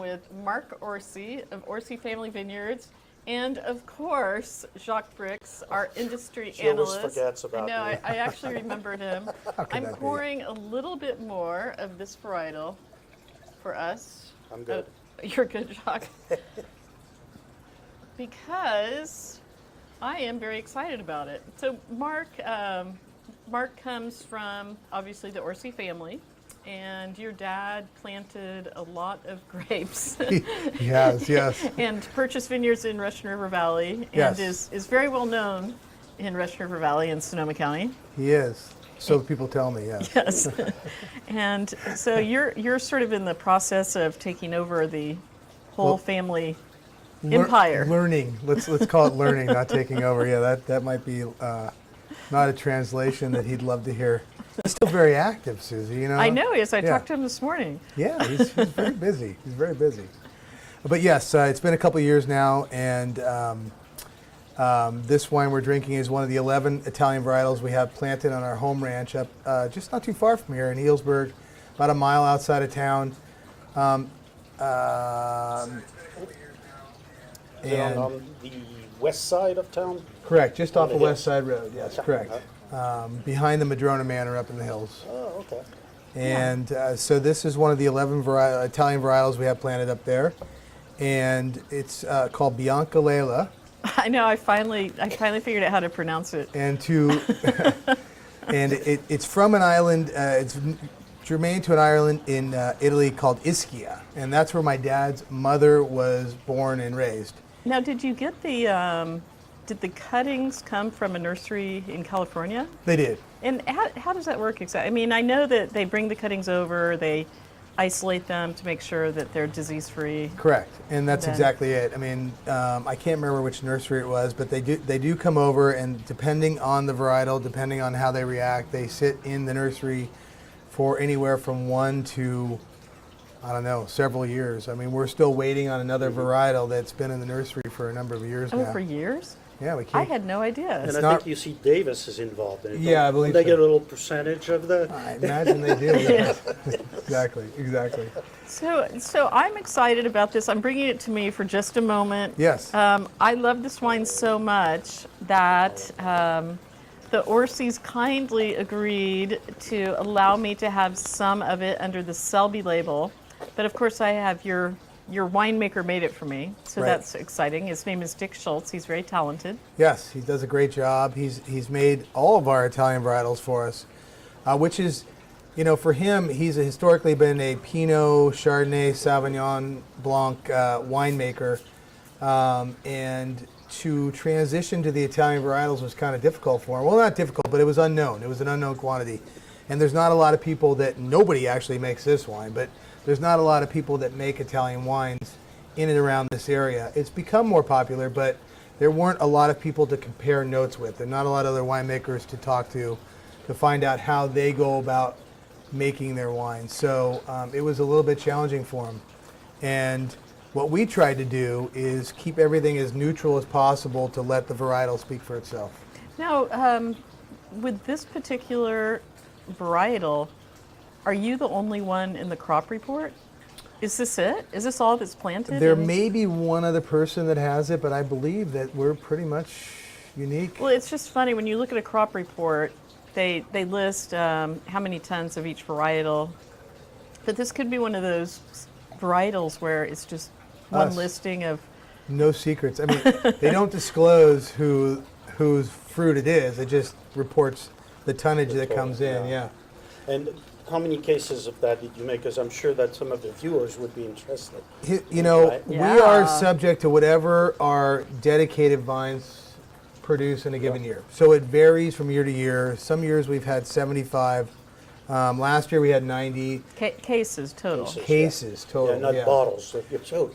with Mark Orsi of Orsi Family Vineyards, and of course, Jacques Brix, our industry She always analyst. forgets about I know, me. I actually remembered him. I'm that be? pouring a little bit more of this varietal for us. I'm good. You're good, Jacques. Because I am very excited about it. So Mark comes from, obviously, the Orsi family. And your dad planted a lot of grapes. Yes. And purchased vineyards in Russian River Valley. And Yes. is very well known in Russian River Valley and Sonoma County. He is. So people tell me, yes. Yes. And so you're sort of in the process of taking over the whole family empire. Learning. Let's call it learning, not taking over. Yeah, that might be not a translation that he'd love to hear. He's still very active, Susie. You know. I know he is. I talked to him this morning. Yeah, he's very busy. He's very busy. But yes, it's been a couple of years now, and this wine we're drinking is one of the 11 Italian varietals we have planted on our home ranch up just not too far from here in Healdsburg, about a mile outside of town. And on the west side of town? Correct, just off the of West hills. Side Road. Yes, correct. Behind the Madrona Manor up in the hills. Oh, okay. And so this is one of the 11 Italian varietals we have planted up there, and it's called Bianca Lela. I know. I finally figured out how to pronounce it. And it's from an island. It's germane to an island in Italy called Ischia, and that's where my dad's mother was born and raised. Now, did you get did the cuttings come from a nursery in California? They did. And how does that work exactly? I mean, I know that they bring the cuttings over, they isolate them to make sure that they're disease-free. Correct, and that's exactly it. I mean, I can't remember which nursery it was, but they do come over, and depending on the varietal, depending on how they react, they sit in the nursery for anywhere from 1 to, I don't know, several years. I mean, we're still waiting on another varietal that's been in the nursery for a number of years now. Oh, for years? Yeah, we I can't. had no idea. And I think you see Davis is involved in it. Yeah, I believe They so. get a little percentage of the... I imagine they do. Yes. Exactly. So I'm excited about this. I'm bringing it to me for just a moment. Yes. I love this wine so much that the Orsis kindly agreed to allow me to have some of it under the Selby label. But of course, I have your winemaker made it for me, so that's exciting. His name is Dick Schultz. He's very talented. Yes, he does a great job. He's made all of our Italian varietals for us, which is, you know, for him, he's historically been a Pinot, Chardonnay, Sauvignon Blanc winemaker, and to transition to the Italian varietals was kind of difficult for him. Well, not difficult, but it was unknown. It was an unknown quantity, and there's not a lot of people nobody actually makes this wine, but there's not a lot of people that make Italian wines in and around this area. It's become more popular, but there weren't a lot of people to compare notes with. There are not a lot of other winemakers to talk to find out how they go about making their wines. So it was a little bit challenging for them. And what we tried to do is keep everything as neutral as possible to let the varietal speak for itself. Now, with this particular varietal, are you the only one in the crop report? Is this it? Is this all that's planted? There may be one other person that has it, but I believe that we're pretty much unique. Well, it's just funny when you look at a crop report, they list how many tons of each varietal, but this could be one of those varietals where it's just one listing of... No secrets. I mean, they don't disclose whose fruit it is. It just reports the tonnage that comes in, yeah. And how many cases of that did you make? Because I'm sure that some of the viewers would be interested. You know, Right? we are subject to whatever our dedicated vines produce in a given year. So it varies from year to year. Some years we've had 75. Last year we had 90. Cases total. Cases total. Yeah, not bottles. So,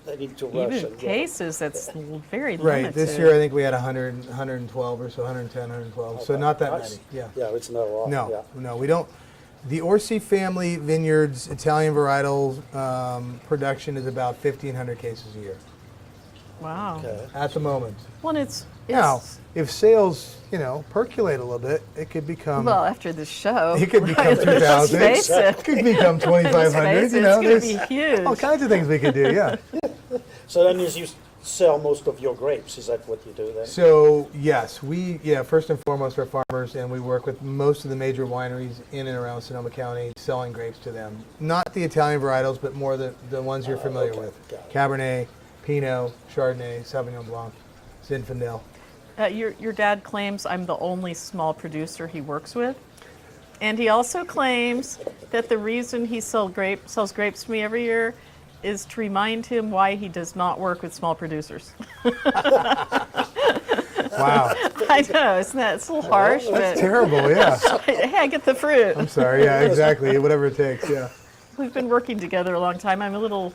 I need to rush. Even cases, that's very limited. Right. This year I think we had 100, 112 or so, 110, 112. So not that many. Yeah. Yeah, it's not a lot. No, we don't. The Orsi family vineyards Italian varietals production is about 1,500 cases a year. Wow. Okay. at the moment. Well, it's Now, if sales, percolate a little bit, it could become well after the show. it could become right, let's 2,000. face It it. could become 2,500. It's going to There's be huge. all kinds of things we could do. Yeah. So then you sell most of your grapes. Is that what you do then? So yes, first and foremost we're farmers, and we work with most of the major wineries in and around Sonoma County, selling grapes to them. Not the Italian varietals, but more the ones you're familiar okay. with: Got it. Cabernet, Pinot, Chardonnay, Sauvignon Blanc, Zinfandel. Your dad claims I'm the only small producer he works with. And he also claims that the reason he sells grapes to me every year is to remind him why he does not work with small producers. Wow, I know, it's a little harsh, that's but terrible. Yeah, hey, I get the fruit. I'm sorry. Yeah, exactly. Whatever it takes. Yeah. We've been working together a long time. I'm a little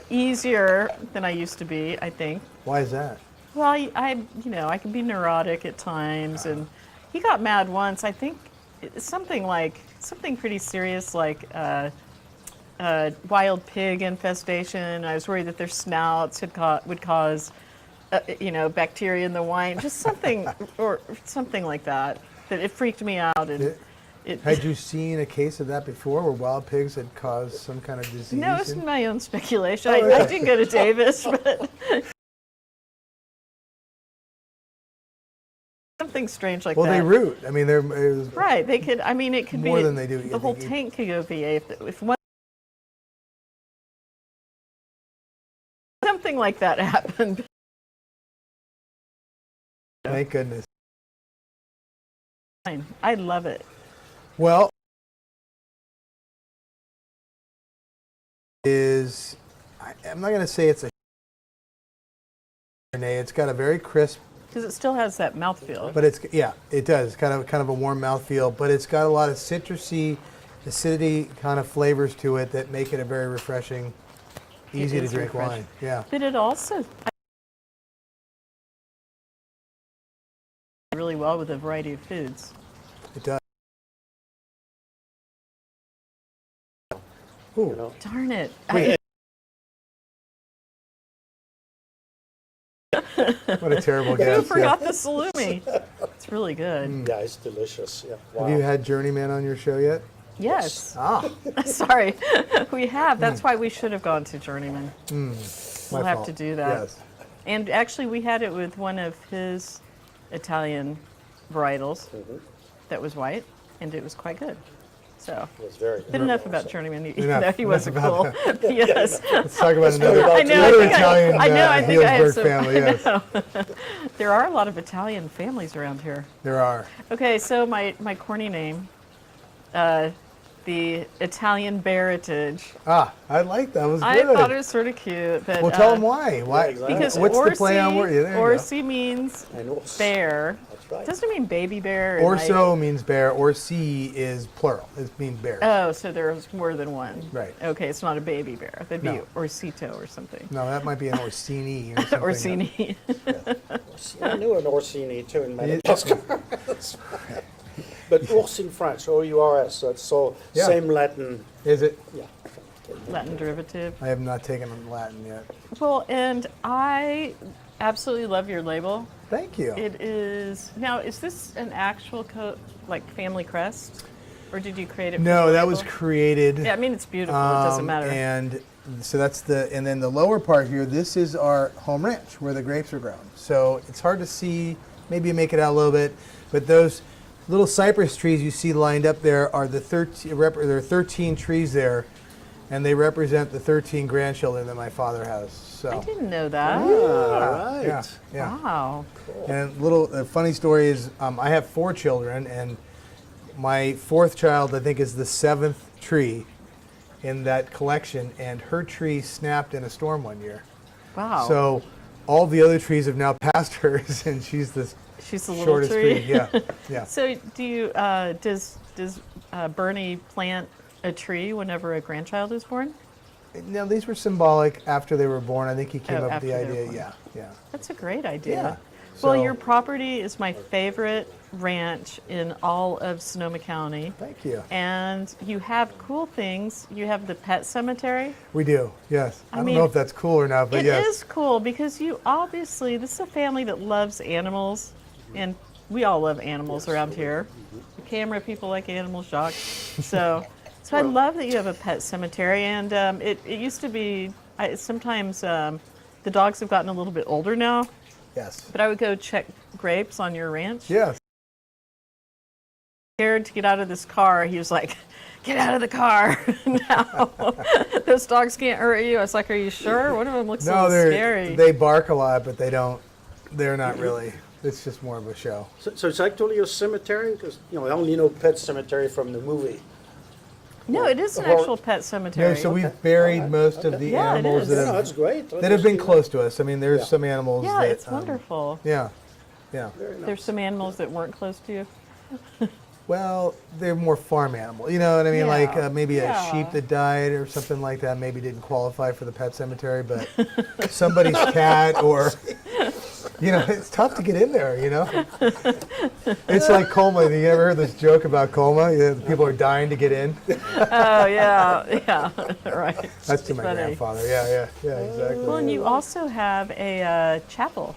easier than I used to be, I think. Why is that? Well, I can be neurotic at times, and he got mad once. I think it's something pretty serious, like wild pig infestation. I was worried that their snouts would cause, bacteria in the wine, just something or something like that. That it freaked me out, and Had you seen a case of that before, where wild pigs had caused some kind of disease? no, it's my own speculation. I didn't go to Davis, but something strange like Well, that. they root. I mean, Right, they could. I mean, it could More be than they do, The I whole think you- tank could go VA if one something like that happened. Thank goodness. Fine. I love it. Well, I'm not going to say it's a Chardonnay. It's got a very crisp, Because it still has that mouthfeel. but it does kind of a warm mouthfeel, but it's got a lot of citrusy, acidity kind of flavors to it that make it a very refreshing, easy to is drink refreshing. wine. Yeah. But it also really well with a variety of foods. It does. You Ooh. know? Darn it. Wait. What a terrible I guess. forgot the salumi. It's really good. Yeah, it's delicious. Yeah. Wow. Have you had Journeyman on your show yet? Yes. Ah, Sorry. We have. That's why we should have gone to Journeyman. my We'll have fault. to do that. Yes. And actually, we had it with one of his Italian varietals that was white, and it was quite good. So, It was very good enough about Journeyman, even Enough- though he enough wasn't about cool. Yes. Let's talk about go about another I Italian I think I have Healdsburg some. family. Yes, There are a lot of Italian families around here. there are. Okay, so my corny name, the Italian Bearitage. Ah, I like that. Was good. I thought it was sort of cute, but Well, tell them why. Why? exactly. because What's Orsi, the play on word? Yeah, there you go. Orsi means And Orsi. bear. That's right. Doesn't it mean baby bear? or Orso means bear. Orsi is plural. It means bear. Oh, so there's more than one. Right. Okay, it's not a baby bear. That'd be No. Orsito or something. No, that might be an Orsini or something. Orsini. I knew an Orsini too in Madagascar. But Ors in French, O-U-R-S, so it's Yeah. same Latin. Is it? Yeah. Latin derivative. I have not taken Latin yet. Well, and I absolutely love your label. Thank you. It is now. Is this an actual like family crest, or did you create it? No, for the that was label? created. Yeah, I mean it's beautiful. It doesn't matter. And so and then the lower part here, this is our home ranch where the grapes are grown. So it's hard to see, maybe you make it out a little bit, but those little cypress trees you see lined up there are there are 13 trees there, and they represent the 13 grandchildren that my father has. So. I didn't know that. All right. Yeah, yeah. Wow. And a funny story is I have 4 children, and my 4th child, I think, is the 7th tree in that collection, and her tree snapped in a storm one year. Wow. So all the other trees have now passed hers, and she's the She's the little shortest tree. tree. Yeah, yeah. So do you does Bernie plant a tree whenever a grandchild is born? Now these were symbolic after they were born. I think he came Oh, up with the after they were idea. born. Yeah, yeah. That's a great idea. Yeah. So, Well, your property is my favorite ranch in all of Sonoma County. thank you. And you have cool things. You have the pet cemetery. We do, yes. I don't mean, know if that's cool or not, but It yes. is cool because you obviously, this is a family that loves animals, and we all love animals around here. The camera people like animals, Jacques. So I love that you have a pet cemetery, and it used to be, sometimes the dogs have gotten a little bit older now, Yes. but I would go check grapes on your ranch. Yes. Scared to get out of this car. He was like, get out of the car now. Those dogs can't hurt you. I was like, are you sure? One of them looks a No, little scary. they bark a lot, but they're not really. It's just more of a show. So it's actually a cemetery? Because, I only know Pet Cemetery from the movie. No, it is an Or- actual pet No, cemetery. so we've buried most of the Yeah, it animals is. that No, have, that's great. that have been close to us. I mean, there's Yeah. some animals Yeah, that... it's wonderful. Yeah, yeah. Very nice. There's some animals that weren't close to you. Well, they're more farm animals. You know what I mean? Yeah. Like maybe Yeah. a sheep that died or something like that maybe didn't qualify for the pet cemetery, but somebody's cat or... it's tough to get in there, It's like Colma. You ever heard this joke about Colma? People are dying to get in. Oh, yeah, right. That's to my Funny. grandfather. Yeah, exactly. Well, and you also have a chapel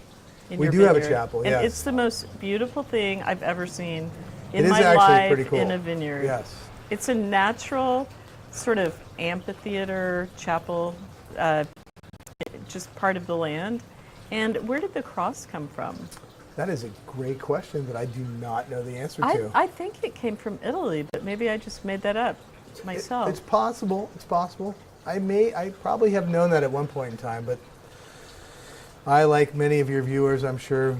in We your do have a vineyard. chapel, And yes. it's the most beautiful thing I've ever seen It in is my actually life pretty cool. in a vineyard. Yes. It's a natural sort of amphitheater chapel, just part of the land. And where did the cross come from? That is a great question that I do not know the answer to. I think it came from Italy, but maybe I just made that up myself. It's possible. It's possible. I probably have known that at one point in time, but I, like many of your viewers, I'm sure,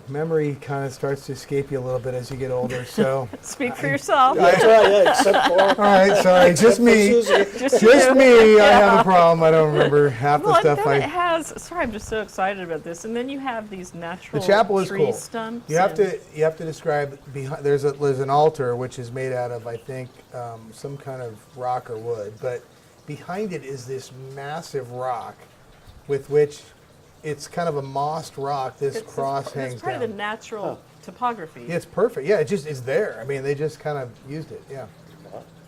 memory kind of starts to escape you a little bit as you get older. So, Speak for yourself. That's right, yeah, except for... all right, sorry, just me. Susie. Just Just you. me. I have a problem. I don't remember half the Well, stuff and then I. it has. Sorry, I'm just so excited about this. And then you have these natural The chapel is tree cool. stumps. You have and- to describe behind. There's an altar which is made out of, I think, some kind of rock or wood, but behind it is this massive rock, with which it's kind of a mossed rock. This cross hangs It's part down. of the natural topography. Yeah, it's perfect. Yeah, it's there. I mean, they just kind of used it. Yeah,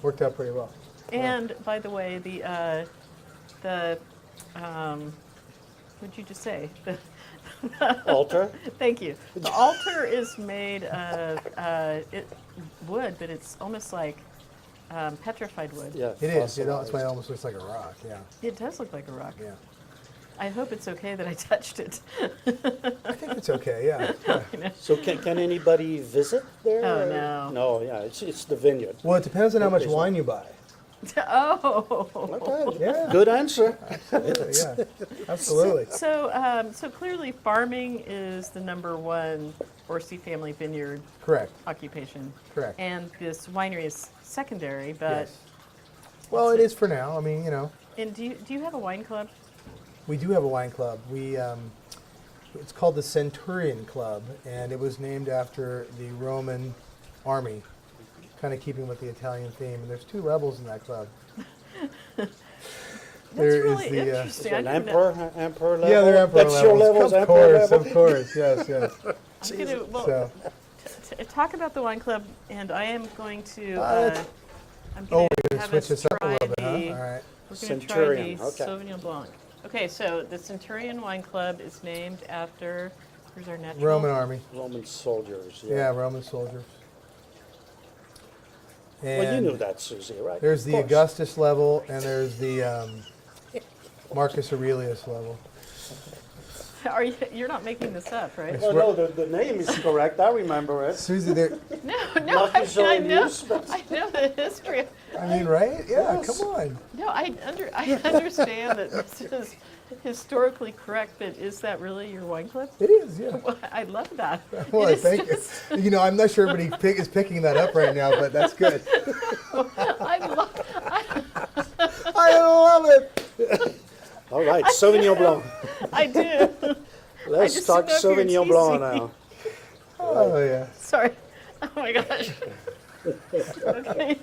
worked out pretty well. And by the way, what'd you just say? Altar? Thank you. The altar is made of wood, but it's almost like petrified wood. Yeah. It is. That's fossilized. why it almost looks like a rock. Yeah, It does look like a rock. yeah. I hope it's okay that I touched it. I think it's okay. Yeah. So can anybody visit there? Oh, or- no. No, yeah, it's the vineyard. Well, it depends on how much wine you buy. Oh. Okay, Yeah. good answer. Yeah, absolutely. So clearly farming is the #1 Orsi family vineyard Correct. occupation. Correct. And this winery is secondary, but Yes. Well, it is for now. I mean, and do you have a wine club? we do have a wine club. It's called the Centurion Club, and it was named after the Roman army, kind of keeping with the Italian theme. And there's 2 levels in that club. That's There is really the, interesting. I An didn't know- emperor level? Yeah, they're emperor That's your levels. level, Of emperor course, level? of course. Yes. I'm gonna, well, So, talk about the wine club, and I am going to. Uh, I'm oh, going we're to going to have switch us this up a try little bit, huh? the. All right. We're going to try Centurion, the okay. Sauvignon Blanc. Okay, so the Centurion Wine Club is named after. Where's our natural? Roman army. Roman soldiers, Yeah, Roman soldiers. And Well, you knew that, Susie, right? there's Of the course. Augustus level, and there's the Marcus Aurelius level. Are you? You're not making this up, right? Well, no, the name is correct. I remember it. Susie, there. No. Marcus I know. Aurelius, but- I know the history. I mean, right? Yeah, Yes. come on. No, I understand that this is historically correct, but is that really your wine club? It is, yeah. Well, I love that. Well, It is thank just- you. I'm not sure everybody is picking that up right now, but that's good. I love. I love it. All right, Sauvignon Blanc. I do. Let's just talk didn't know if you were Sauvignon Blanc teasing. now. Oh, yeah. Sorry. Oh my gosh. Okay.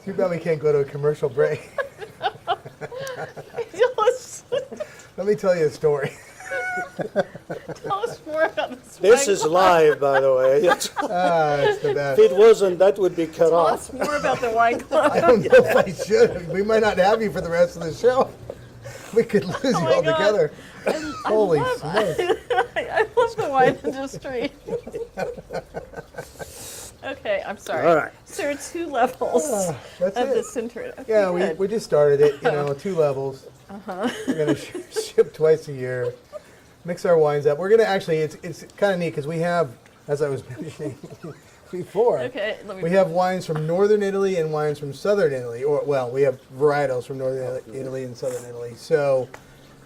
Too bad we can't go to a commercial break. Let me tell you a story. Tell us more about this. This wine is club. live, by the way. It's the best. If it wasn't, that would be cut Tell off. us more about the wine I club. don't know if I should. We might not have you for the rest of the show. We could lose you my God. altogether. Holy love- smokes. I love the wine industry. Okay, I'm sorry. All right. So there are two levels That's of it. the center. Okay, Yeah, good. we just started it, 2 levels. We're going to ship twice a year, mix our wines up. We're going to actually, it's kind of neat because we have, as I was mentioning before, Okay, let me. we have wines from northern Italy and wines from southern Italy. Well, we have varietals from northern Italy and southern Italy. So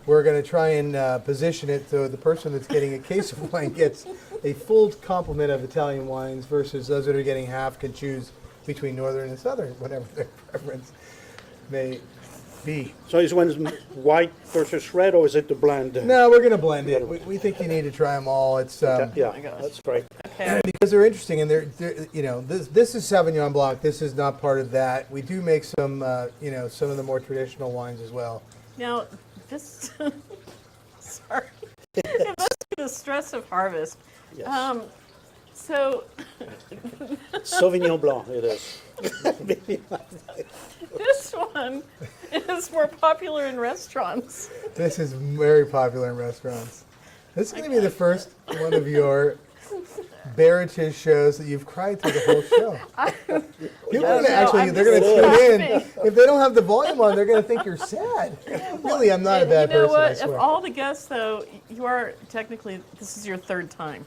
we're going to try and position it so the person that's getting a case of wine gets a full complement of Italian wines versus those that are getting half can choose between northern and southern, whatever their preference may be. So is one white versus red, or is it the blend? No, we're going to blend it. We think you need to try them all. It's Yeah, my gosh. that's great. Okay. because they're interesting, and they're this is Sauvignon Blanc. This is not part of that. We do make some some of the more traditional wines as well. Now, this. Sorry. It must be the stress of harvest. Yes. So Sauvignon Blanc, it is. this one is more popular in restaurants. This is very popular in restaurants. This is going to be the first one of your Bearitage shows that you've cried through the whole show. People are gonna I'm they're going to just tune in. laughing. If they don't have the volume on, they're going to think you're sad. Really, I'm not a And bad you know person, I what? If swear. all the guests, though, you are technically, this is your third time.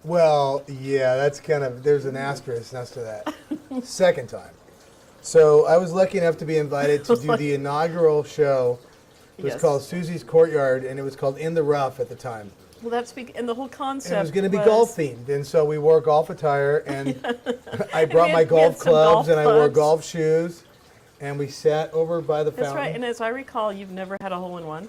Well, yeah, that's kind of, there's an asterisk next to that. Second time. So I was lucky enough to be invited to do the inaugural show. It was Yes. called Susie's Courtyard, and it was called In the Rough at the time. Well, and the whole concept And it was going to be golf themed, and so we wore golf attire, and I brought we my had golf some clubs, golf and I wore clubs. golf shoes, and we sat over by the That's fountain. right. And as I recall, you've never had a hole-in-one,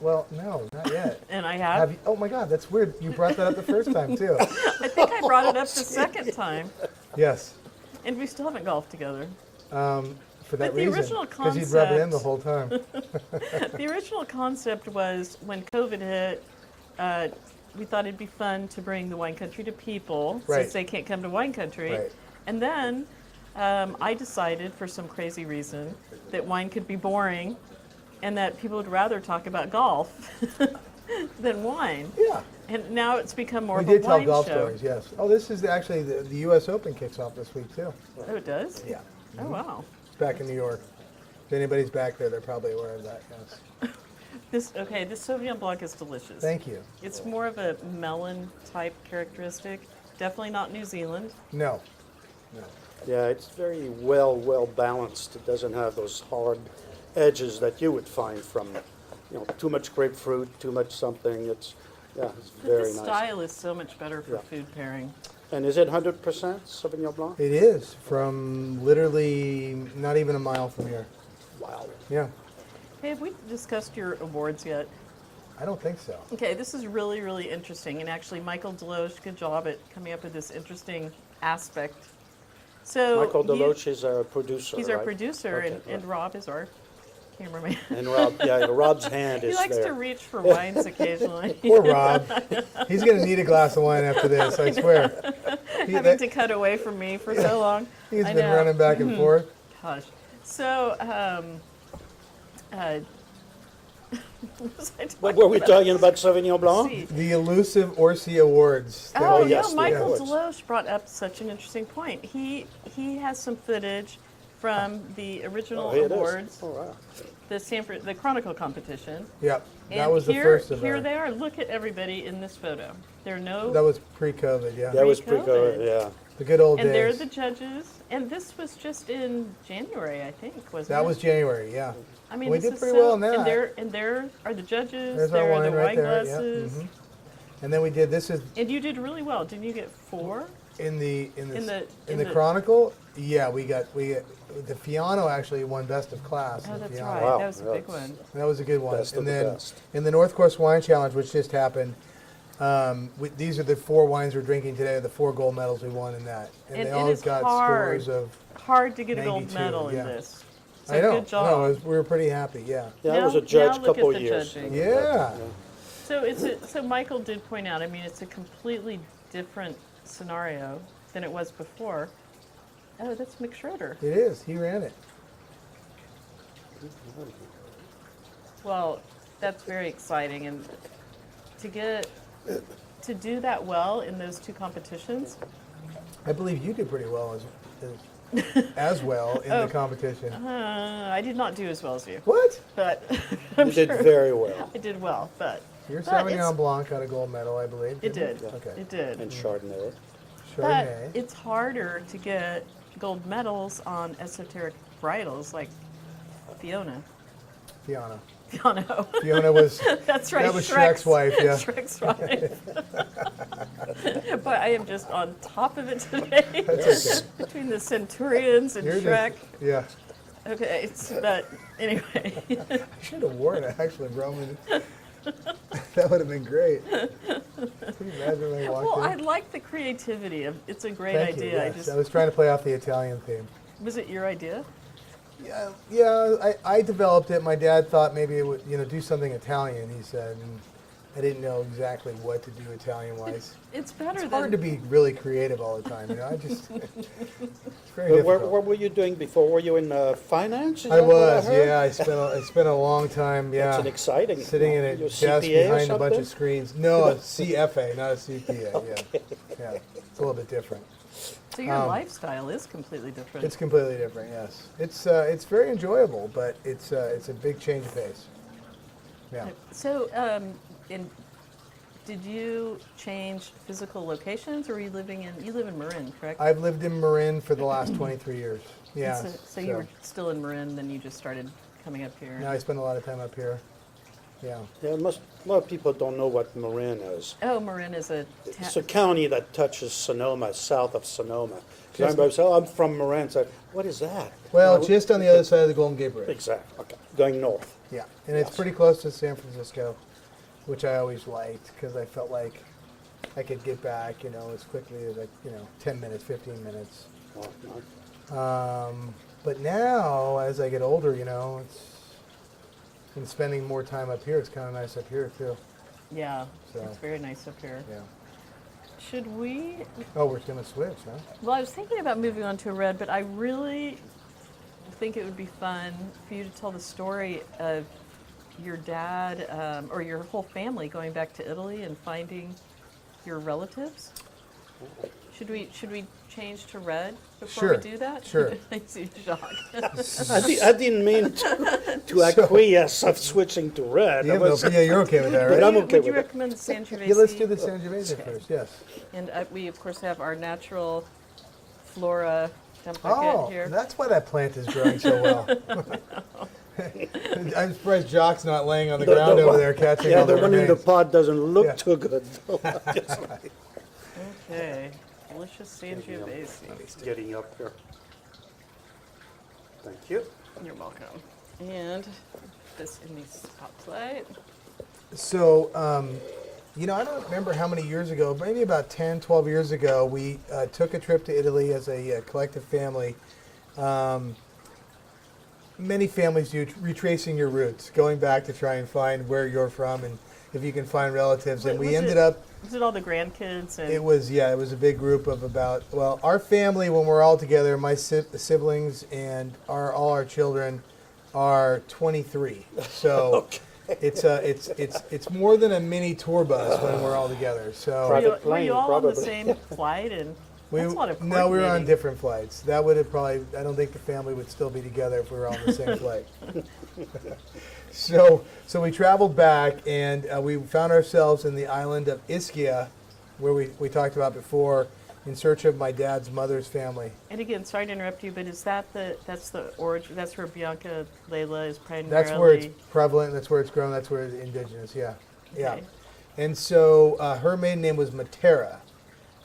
Well, no, not yet. and I Have have. you? Oh my God, that's weird. You brought that up the first time too. I think I brought it up the second time, Yes, and we still haven't golfed together. for that But the reason. original Because you'd rub it in the concept- whole time. The original concept was when COVID hit, we thought it'd be fun to bring the wine country to people Right. since they can't come to wine country. Right. And then I decided, for some crazy reason, that wine could be boring and that people would rather talk about golf than wine. Yeah. And now it's become more We of did a tell wine golf show. stories, yes. Oh, this is actually the U.S. Open kicks off this week too. Oh, it does? Yeah. Oh, wow. It's back in New York. If anybody's back there, they're probably aware of that, yes. This Sauvignon Blanc is delicious. Thank you. It's more of a melon type characteristic. Definitely not New Zealand. No. Yeah, it's very well balanced. It doesn't have those hard edges that you would find from, too much grapefruit, too much something. It's very The nice. style is so much better for Yeah. food pairing. And is it 100% Sauvignon Blanc? It is from literally not even a mile from here. Wow. Yeah. Hey, have we discussed your awards yet? I don't think so. Okay, this is really, really interesting. And actually, Michael Deloche, good job at coming up with this interesting aspect. So Michael Deloche is our producer, he's our right? producer, Okay, and Rob is our cameraman. And Rob's hand He is likes there. to reach for wines occasionally. Poor Rob. He's going to need a glass of wine after this, I swear. Having to cut away from me for so long. He's I been know. running back and forth. Gosh. So, what was I talking What were we about? talking about, Sauvignon Blanc? See. The elusive Orsi Awards. Oh, yes, no, the Michael awards. Deloche brought up such an interesting point. He has some footage from the original Here it is. awards, Oh, wow. the Chronicle competition. Yep, that And was the here, first of Here them. they are. Look at everybody in this photo. There are no, That was pre-COVID, yeah. That was Pre-COVID. pre-COVID, yeah. The good old and they're days. the judges. And this was just in January, I think, wasn't it? That was January, yeah. I mean, we this did is pretty so, well in that. And there are the judges. There's there our are wine the right wine there. glasses. Yeah. And then we did, this is And you did really well. Didn't you get 4? in the in the- Chronicle. Yeah, we got the Fiano actually won best of class. in Oh, the that's Fiano. right. Wow, That was a big that's- one. That was a good one. Best of and the then best. in the North Coast Wine Challenge, which just happened, these are the 4 wines we're drinking today. The 4 gold medals we won in that, and And they it all is got hard. scores of. Hard to get a gold 92, medal yeah. in this. So I know. good job. No, we were pretty happy. Yeah. Yeah, I Now- was a judge now a look at couple the of years. judging. Yeah. So Michael did point out, I mean, it's a completely different scenario than it was before. Oh, that's Mick Schroeder. It is. He ran it. Well, that's very exciting, and to do that well in those two competitions. I believe you did pretty well as well in the competition. I did not do as well as you, What? but You did very well. I did well. But Your but it's- Sauvignon Blanc got a gold medal, I believe. It didn't did. Okay. It did. And Chardonnay. But Chardonnay. it's harder to get gold medals on esoteric varietals like Fiona. Fiona. Fiona. Fiona was. That's right. That was Shrek's wife, yeah. Shrek's wife. But I am just on top of it today. That's okay. Between the Centurions and You're Shrek. Yeah. Okay, but anyway. I should have worn it actually, bro. That would have been great. Can you imagine when I walked Well, in? I like the creativity of it's a great Thank idea. you. Yes. I was trying to play off the Italian theme. Was it your idea? Yeah. I developed it. My dad thought maybe it would, do something Italian. He said, and I didn't know exactly what to do Italian-wise. It's better It's than hard to be really creative all the time. I just it's very But difficult. what were you doing before? Were you in finance? Is I that what was, heard? yeah. I spent a long time, yeah. That's an exciting. Sitting in a You're desk CPA or behind a bunch something? of screens. No, a CFA, not a CPA. Yeah, it's a little bit different. So your lifestyle is completely different. It's completely different. Yes, it's very enjoyable, but it's a big change of pace. Yeah. So, did you change physical locations, or were you you live in Marin, correct? I've lived in Marin for the last 23 years. Yeah. So you were still in Marin, then you just started coming up here. Now I spend a lot of time up here. Yeah. Yeah, a lot of people don't know what Marin is. Oh, Marin is a It's a county that touches Sonoma, south of Sonoma. Just- Because everybody says, "Oh, I'm from Marin." So, what is that? Well, No, just on the other side of the Golden Gate Bridge. Exactly. Okay. Going north. Yeah, and it's pretty close to San Francisco, which I always liked because I felt like I could get back, as quickly as 10 minutes, 15 minutes. Well, no. But now, as I get older, and spending more time up here, it's kind of nice up here too. Yeah, So- it's very nice up here. Yeah. Should we? Oh, we're gonna switch, huh? Well, I was thinking about moving on to a red, but I really think it would be fun for you to tell the story of your dad or your whole family going back to Italy and finding your relatives. Should we change to red before Sure, we do that? sure. I see Jacques. I didn't mean to acquiesce of switching to red. Yeah, I was- you're okay with that, But right? I'm okay Would you with it. recommend the Sangiovese? Yeah, let's do the Sangiovese first. Yes. And we of course have our natural flora template Oh, here. that's why that plant is growing so well. I'm surprised Jock's not laying on the ground over there catching Yeah, all the the one in the remains. pot doesn't look Yeah. too good. Okay, delicious Sangiovese. It's getting up here. Thank you. You're welcome. And this in the spotlight. So, I don't remember how many years ago, maybe about 10, 12 years ago, we took a trip to Italy as a collective family. Many families do, retracing your roots, going back to try and find where you're from and if you can find relatives. And we ended up, Was it all the grandkids? And it was a big group of our family, when we're all together, my siblings and all our children are 23. So it's more than a mini tour bus when we're all together. So were you, Private were you plane, all on the probably. same flight? And that's a lot of no, we were on coordinating. different flights. That would have I don't think the family would still be together if we were on the same flight. So we traveled back, and we found ourselves in the island of Ischia, where we talked about before, in search of my dad's mother's family. And again, sorry to interrupt you, but is that's the origin? That's where Bianca Layla is primarily. That's where it's prevalent. That's where it's grown. That's where it's indigenous. Yeah, yeah. Okay. And so her maiden name was Matera.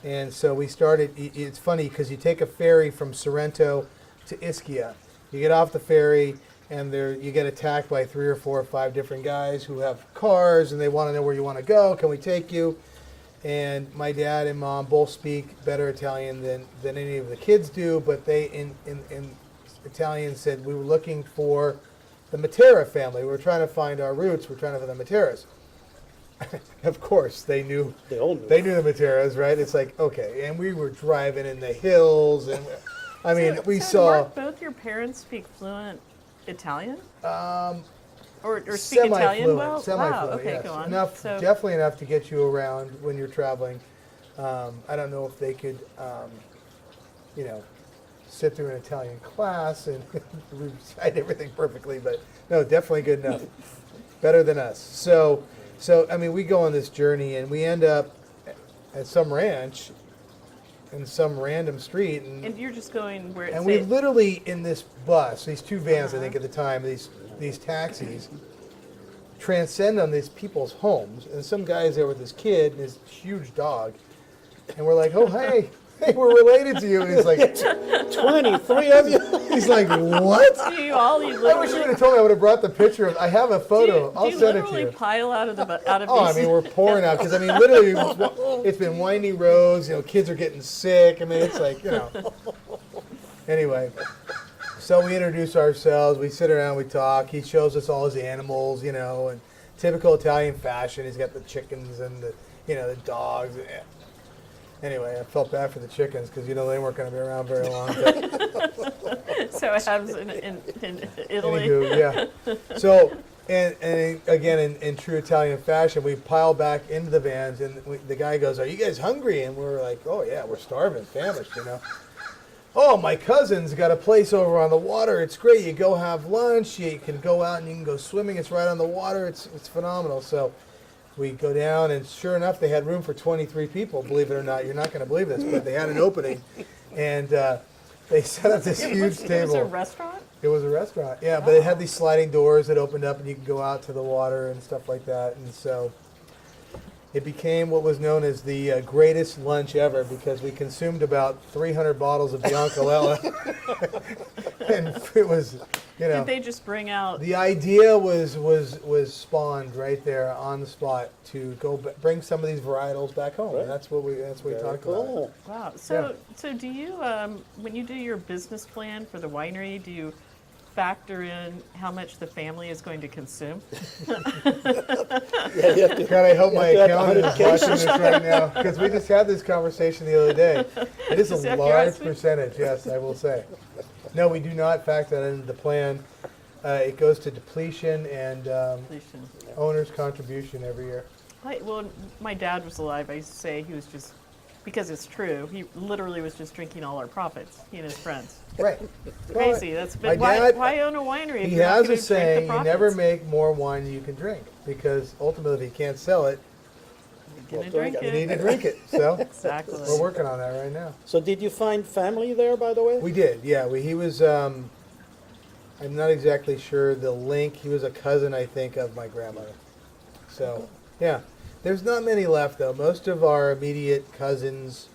And so we started, it's funny because you take a ferry from Sorrento to Ischia. You get off the ferry and you get attacked by 3 or 4 or 5 different guys who have cars and they want to know where you want to go. Can we take you? And my dad and mom both speak better Italian than any of the kids do, but they in Italian said we were looking for the Matera family. We were trying to find our roots. We're trying to find the Materas. of course, they knew. They all knew. They knew the Materas, right? It's like, okay, and we were driving in the hills, and I mean, we so saw Mark, both your parents speak fluent Italian? Or speak Italian semi-fluent, well? semi-fluent, Wow, okay, yes. go on. Enough, So, definitely enough to get you around when you're traveling. I don't know if they could, you know, sit through an Italian class and recite everything perfectly, but no, definitely good enough. Better than us. So I mean, we go on this journey and we end up at some ranch in some random street, and you're just going where it's and we literally in this bus, these two vans, I think at the time, these taxis, transcend on these people's homes, and some guy's there with his kid and his huge dog, and we're like, oh hey, we're related to you. And he's like, 23 of you. he's like, what? Do you all, you I wish you would have told me. I would have brought the picture of. I have a photo. I'll do you send it to literally you. pile out of Oh, I these? mean, we're pouring out because I mean, literally, it's been windy roads. You know, kids are getting sick. I mean, it's like, you know. Anyway, so we introduce ourselves. We sit around. We talk. He shows us all his animals. You know, and typical Italian fashion. He's got the chickens and the, you know, the dogs. Anyway, I felt bad for the chickens because you know they weren't going to be around very long. But So it happens in Italy. anywho, yeah. So, and again, in true Italian fashion, we pile back into the vans, and the guy goes, "Are you guys hungry?" And we're like, "Oh yeah, we're starving, famished, you know." Oh, my cousin's got a place over on the water. It's great. You go have lunch. You can go out and you can go swimming. It's right on the water. It's phenomenal. So we go down, and sure enough, they had room for 23 people. Believe it or not, you're not going to believe this, but they had an opening, and they set up this huge table. It was a restaurant? It was a restaurant, yeah, but it had these sliding doors that opened up, and you could go out to the water and stuff like that. And so it became what was known as the greatest lunch ever because we consumed about 300 bottles of Biancalella, and it was, you know. Did they just bring out? The idea was spawned right there on the spot to go bring some of these varietals back home. Right. And that's what we talked about. Wow. So do you when you do your business plan for the winery, do you factor in how much the family is going to consume? Yeah, you have to. God, I hope my have to accountant have is watching this right now because we just had this conversation the other day. It is Just a out of large curiosity? percentage, yes, I will say. No, we do not factor that into the plan. It goes to depletion and Completion. owner's contribution every year. Well, my dad was alive. I used to say he was just, because it's true, he literally was just drinking all our profits, he and his friends. Right. Crazy. That's my but dad- why own a winery? If He you're not has gonna a saying, drink the you never profits? make more wine than you can drink because ultimately if you can't sell it, You're gonna Well, drink you it. need to drink it. So Exactly. we're working on that right now. So did you find family there, by the way? We did, yeah. He was, I'm not exactly sure the link. He was a cousin, I think, of my grandmother. So, yeah. There's not many left, though. Most of our immediate cousins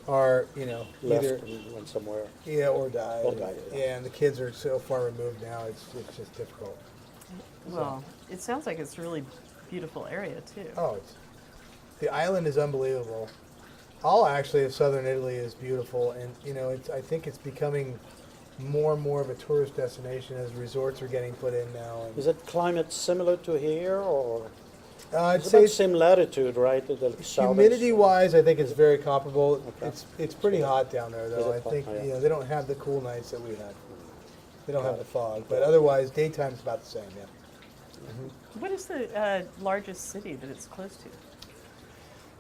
are, you know, Left either, and went somewhere. yeah, or died. Or died, yeah. Yeah, and the kids are so far removed now, it's just difficult. Well, it sounds like it's a really beautiful area too. Oh, the island is unbelievable. All actually of southern Italy is beautiful, and you know, I think it's becoming more and more of a tourist destination as resorts are getting put in now. And, Is it climate similar to here, or I'd it's say about same latitude, right? The south humidity-wise, I think it's very comparable. Okay. It's pretty hot down there, though. Is I it hot? think Oh, yeah. you know they don't have the cool nights that we had. They don't have the fog, but otherwise, daytime's about the same. Yeah. What is the largest city that it's close to?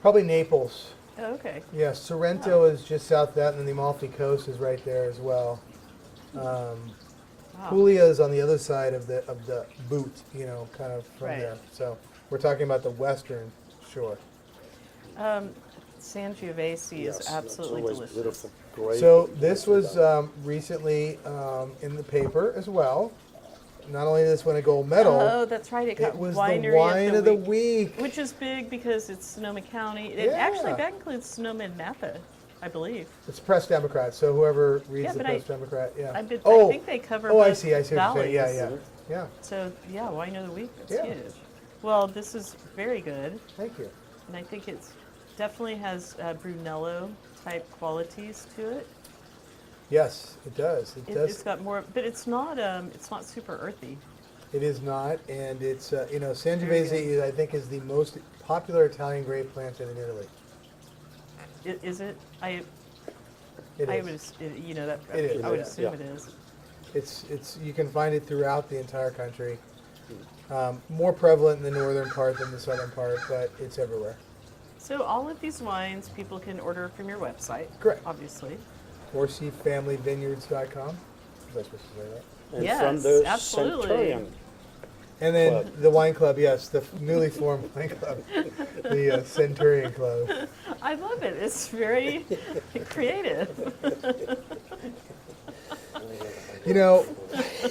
Probably Naples. Oh, okay. Yeah, Sorrento is just south of that, and then the Amalfi Coast is right there as well. Wow. Puglia is on the other side of the boot, you know, kind of from Right. there. So we're talking about the western shore. Sangiovese Yes, is that's absolutely always delicious. beautiful. Great. So this was recently in the paper as well. Not only did this win a gold medal, Oh, that's right. It got it was Winery the wine of the week. which is big because it's Sonoma County. Actually, Yeah. that includes Sonoma and Napa, I believe. It's Press Democrat, so whoever reads Yeah, the but Press Democrat, yeah. I oh, think they cover oh, I both see what you're saying. Yeah, valleys. yeah, yeah. So, yeah, Wine of the Week, that's Yeah. huge. Well, this is very good, Thank you. and I think it's definitely has Brunello type qualities to it. Yes, it does. It does. It's got more, but it's not super earthy. It is not, and it's Sangiovese I think is the most popular Italian grape planted in Italy. Is it? It I is. would, that. It is. I would Yeah, assume yeah. it is. It's you can find it throughout the entire country. More prevalent in the northern part than the southern part, but it's everywhere. So all of these wines people can order from your website. Correct. Obviously. OrsiFamilyVineyards.com. Was I supposed to say that? And Yes, from the absolutely. Centurion. And then Club. the wine club, yes, the newly formed wine club, the Centurion Club. I love it. It's very creative. You know,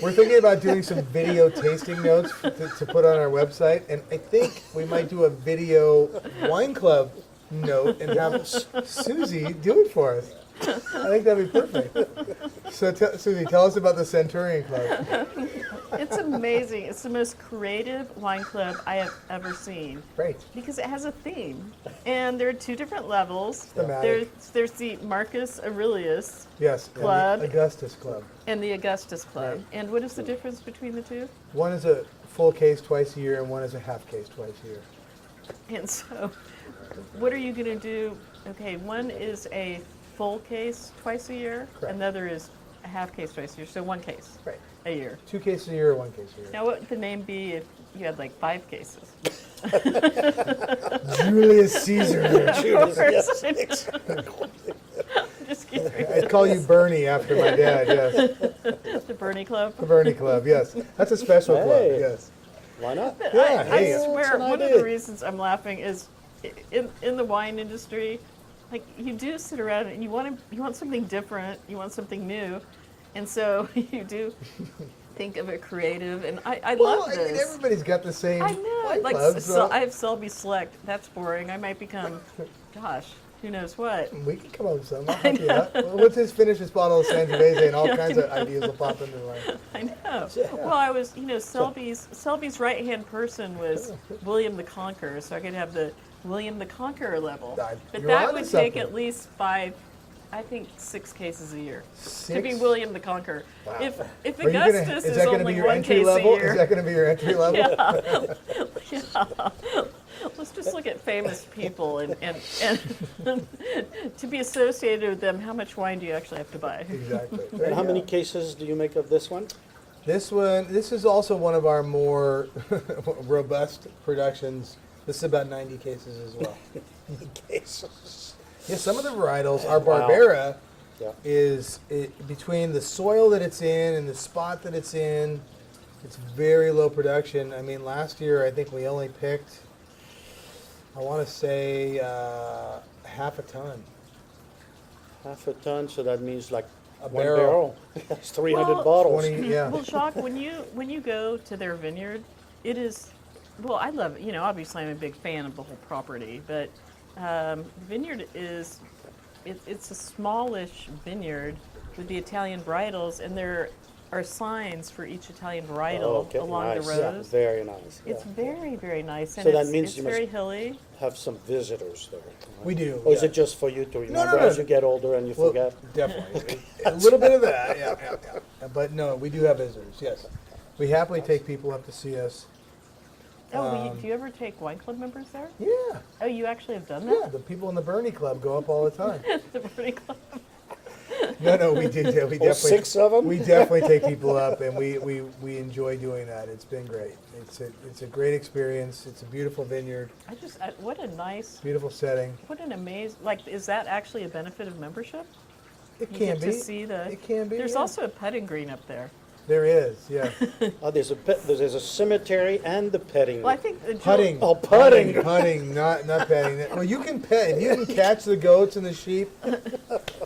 we're thinking about doing some video tasting notes to put on our website, and I think we might do a video wine club note and have Susie do it for us. I think that'd be perfect. So, Susie, tell us about the Centurion Club. It's amazing. It's the most creative wine club I have ever seen. Great. Because it has a theme. And there are two different levels. Thematic. There's the Marcus Aurelius Yes. and the Club. Augustus Club. and the Augustus Club. Right. And what is the difference between the two? One is a full case twice a year, and one is a half case twice a year. And so, what are you going to do? Okay, one is a full case twice a year, Correct. and the other is a half case twice a year. So one case Right. a year. 2 cases a year or 1 case a year? Now, what would the name be if you had like 5 cases? Julius Caesar. Just kidding. I'd call you Bernie after my dad, yes. The Bernie Club. The Bernie Club, yes. That's a special club, Hey. yes. Why not? Yeah, I hey, swear, that's an one of idea. the reasons I'm laughing is in the wine industry, like you do sit around and you want something different, you want something new, and so you do think of a creative, and I Well, love I mean, this. everybody's got the same I know, wine like club, so I have Selby Select. That's boring. I might become, gosh, who knows what. we can come up with something. I'll help you out. Well, let's just finish this bottle of Sangiovese and all kinds of ideas will pop into the mind. I know. Well, I was, Selby's right-hand person was William the Conqueror, so I could have the William the Conqueror level. You're But that onto would take something. at least 5, I think 6 cases a year to be 6? William the Conqueror. Wow. If Are you gonna, Augustus is is that going to only be your 1 entry case level? a year, Is that going to be your entry level? yeah. Let's just look at famous people and to be associated with them, how much wine do you actually have to buy? Exactly. There And you how many go. cases do you make of this one? This is also one of our more robust productions. This is about 90 cases as well. Cases. Yeah, some of the varietals, our Wow. Barbera Yeah. is between the soil that it's in and the spot that it's in, it's very low production. I mean, last year I think we only picked, I want to say, half a ton. Half a ton, so that means like A one barrel. barrel. That's 300 Well, bottles. 20, yeah. Well, Jacques, when you go to their vineyard, it is, well, I love it. Obviously I'm a big fan of the whole property, but vineyard is, it's a smallish vineyard with the Italian varietals, and there are signs for each Italian varietal Okay, along nice. the Yeah, rows. very nice. It's Yeah. very, very nice, and So that it's, means it's you must- very hilly. Have some visitors there. We do. Or is yeah. it just for you to remember no, no. as you get older and you Well, forget? definitely. A little bit of that, yeah. But no, we do have visitors, yes. We happily take people up to see us. Do you ever take wine club members there? Yeah, Oh, you actually have done yeah. that? The people in the Bernie Club go up all the time. The Bernie Club. No, we do. Yeah, we All definitely. 6 of them? We definitely take people up, and we enjoy doing that. It's been great. It's a great experience. It's a beautiful vineyard, What a nice, beautiful setting. what an amazing, like, is that actually a benefit of membership? It You can get be. to see the. It can be. There's yeah. also a putting green up there. There is, yeah. Oh, there's a cemetery and the petting. Well, I think the Putting. Oh, putting. Putting, not petting. Well, you can pet. If you can catch the goats and the sheep,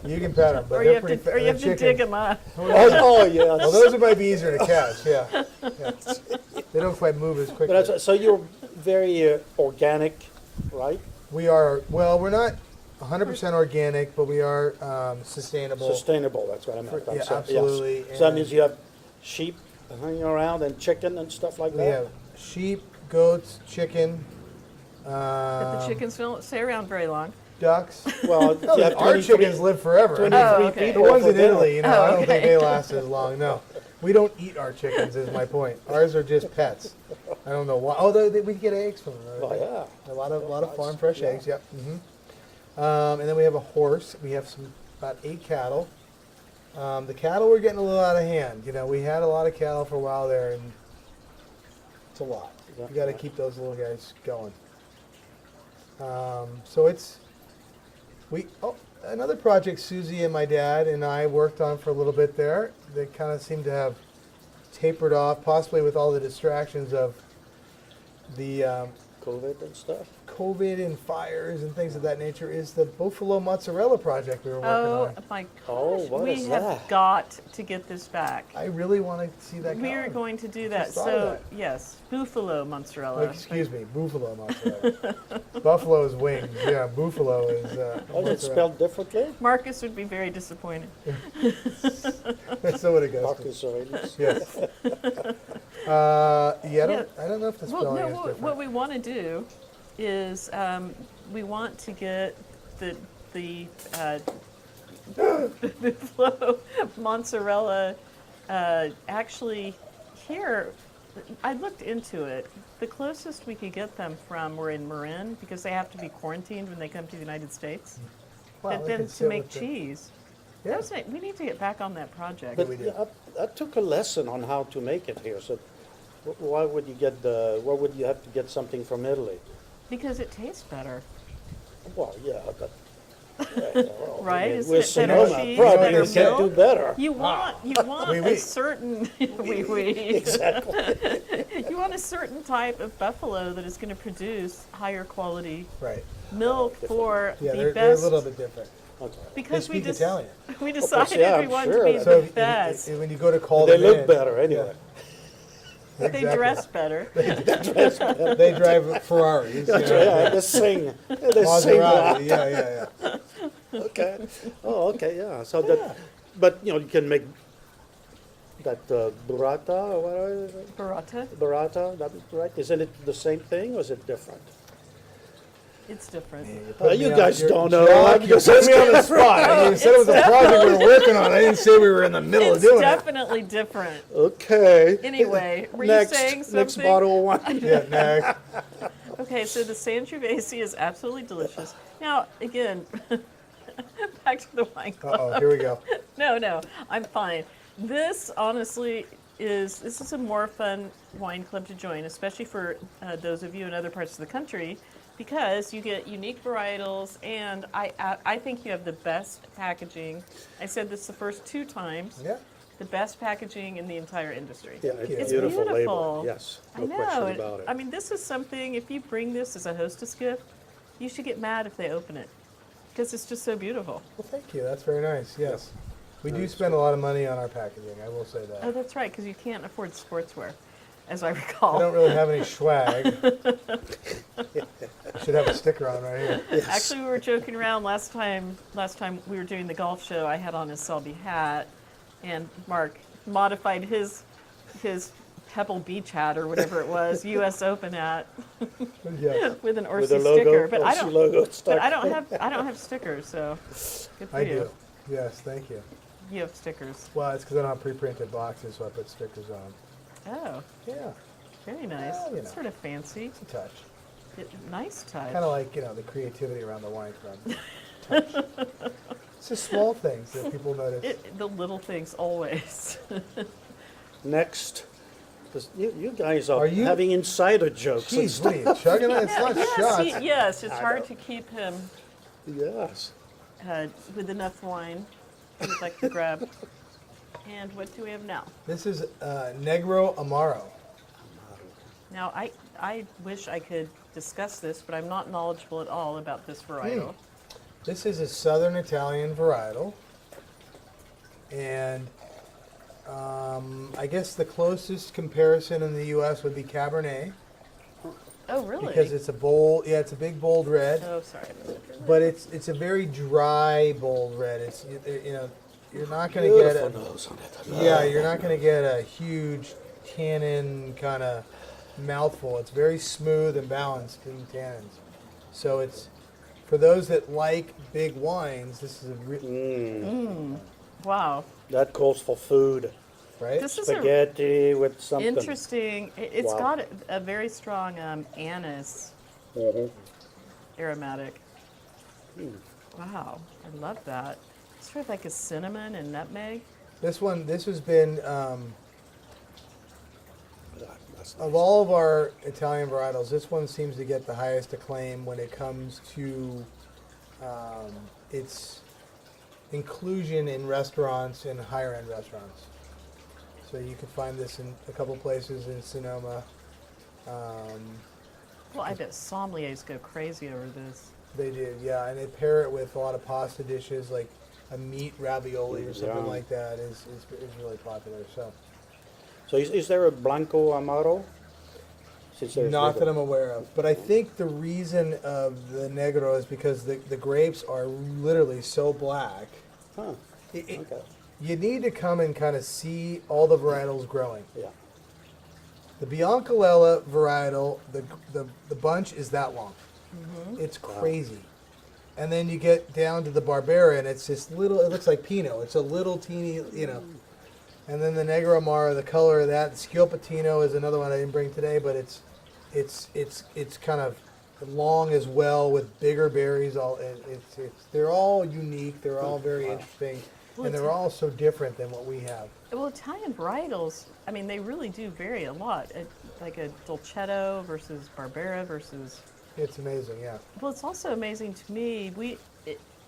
you can pet them. But Or you they're have pretty to, or you the have to chickens- dig them up. Oh, yes. Well, those might be easier to catch. Yeah. They don't quite move as quickly. But that's, so you're very organic, right? We are. Well, we're not 100% organic, but we are sustainable. Sustainable, that's what I meant. Yeah, I'm sorry, yes. absolutely, So that and- means you have sheep hanging around and chicken and stuff like We that? have sheep, goats, chicken, But the chickens don't stay around very long. ducks. Well, No, you have our 23 chickens live forever. 23 Oh, okay. The people ones for in dinner. Italy, I don't think okay. they last as long. No, We don't eat our chickens, is my point. Ours are just pets. I don't know why. Oh, we get eggs from them. Oh, yeah. A lot of farm fresh Yeah. eggs. Yep. And then we have a horse. We have about 8 cattle. The cattle were getting a little out of hand. You know, we had a lot of cattle for a while there, and it's a lot. Yeah. You got to keep those little guys going. So another project Susie and my dad and I worked on for a little bit there. They kind of seemed to have tapered off, possibly with all the distractions of the COVID and stuff. COVID and fires and things of that nature, is the buffalo mozzarella project we were working Oh on. my gosh, Oh, what we is have that? got to get this back. I really want to see that. We are going. going to do that. Just thought So of yes, buffalo Oh, mozzarella. excuse me, buffalo mozzarella. Buffalo is wings. Yeah, buffalo is. Oh, is it mozzarella. spelled differently? Marcus would be very disappointed. That's not what it goes. Marcus Aurelius. Yes. I don't know if the Well, spelling no, is different. what we want to do is we want to get the buffalo mozzarella actually here. I looked into it. The closest we could get them from were in Marin because they have to be quarantined when they come to the United States. Wow, But they then can to sit make with the- cheese. Yeah. We need to get back on that project. But we do. yeah, I took a lesson on how to make it here. So, why would you get why would you have to get something from Italy? Because it tastes better. Well, yeah, but Right? Isn't with it better Sonoma, cheese, probably better you can't do milk? better. You want Oui, oui. a certain Exactly. you want a certain type of buffalo that is going to produce higher quality Right. milk for Yeah, the they're a best. little bit different. Okay. Because They speak Italian. we decided yeah, we I'm wanted sure to be that- So the best. when you go to call They them look in, better anyway. They exactly. dress better. They drive Ferraris. You That's know. right, yeah, they sing. They sing Maserati. loud. Yeah. Okay. Oh, okay, yeah. So that, but you can make that burrata or whatever. Burrata, Burrata, that right? Isn't it the same thing or is it different? it's different. Put You me guys you're- don't know. Jack, I'm you just put me on the asking. spot. You said it was a project we were working on. I didn't say we were in the middle of It's doing it. definitely different. Okay. Anyway, were next, you saying something? Next bottle of wine. Yeah, next. Okay, so the Sangiovese is absolutely delicious. Now, again, back to the wine club. Uh-oh, here we go. No, I'm fine. This, honestly, this is a more fun wine club to join, especially for those of you in other parts of the country, because you get unique varietals, and I think you have the best packaging. I said this the first 2 times. Yeah. The best packaging in the entire industry. Yeah, It's it's beautiful label. beautiful. Yes, I no know. question and, about it. I mean, this is something, if you bring this as a hostess gift, you should get mad if they open it, because it's just so beautiful. Well, thank you. That's very nice. Yes. We do spend a lot of money on our packaging. I will say Oh, that. that's right, because you can't afford sportswear, as I I recall. don't really have any swag. Should have a sticker on right here. Actually, we were joking around last time we were doing the golf show. I had on a Selby hat, and Mark modified his Pebble Beach hat or whatever it was, U.S. Open hat, Yeah. with an With Orsi the logo, sticker. But I Orsi don't. logo But stuck. I don't have stickers, so good for I you. do. Yes, thank you. You have stickers. Well, it's because I don't have pre-printed boxes, so I put stickers on. Oh, Yeah, very nice. Well, you It's know. sort of fancy. it's a touch. Nice touch. Kind of like, the creativity around the wine club. Touch. It's just small things that people notice. The little things always. Next. 'Cause you guys are, Are you- having insider jokes and Jeez, what stuff. are you chugging on? It's not shots. Yes, it's I hard know. to keep him Yes. with enough wine. We'd like to grab. And what do we have now? This is Negro Amaro. Now, I wish I could discuss this, but I'm not knowledgeable at all about this varietal. This is a Southern Italian varietal. And I guess the closest comparison in the U.S. would be Cabernet. Oh, really? Because it's a bold, it's a big bold red. Oh, sorry. But it's a very dry bold red. It's you're not going to get Beautiful a nose on it. yeah, you're not going to get a huge tannin kind of mouthful. It's very smooth and balanced in tannins. So it's for those that like big wines. This is a Mm. Wow. That calls for food. right? This is Spaghetti with something. interesting. It's Wow. got a very strong anise Mhm. aromatic. Wow, I love that. Sort of like a cinnamon and nutmeg. This has been, That's of all of our Italian varietals, this one seems to get the highest acclaim when it comes to its inclusion in restaurants and higher end restaurants. So you can find this in a couple places in Sonoma. Well, I bet sommeliers go crazy over this. They do, yeah, and they pair it with a lot of pasta dishes, like a meat ravioli or something Yeah. like that is really popular. So, So is there a Blanco Amaro? Since there's not that neither- I'm aware of, but I think the reason of the Negro is because the grapes are literally so black. Huh. It- Okay. You need to come and kind of see all the varietals growing. Yeah. The Biancalella varietal, the bunch is that long. It's crazy. And then you get down to the Barbera, and it's this little, it looks like Pinot. It's a little teeny, you know. And then the Negro Amaro, the color of that. The Schioppettino is another one I didn't bring today, but it's kind of long as well with bigger berries. They're all unique. They're all very interesting. Well, And they're all so different than what we have. Well, Italian varietals, I mean, they really do vary a lot. Like a Dolcetto versus Barbera versus. It's amazing, yeah. Well, it's also amazing to me.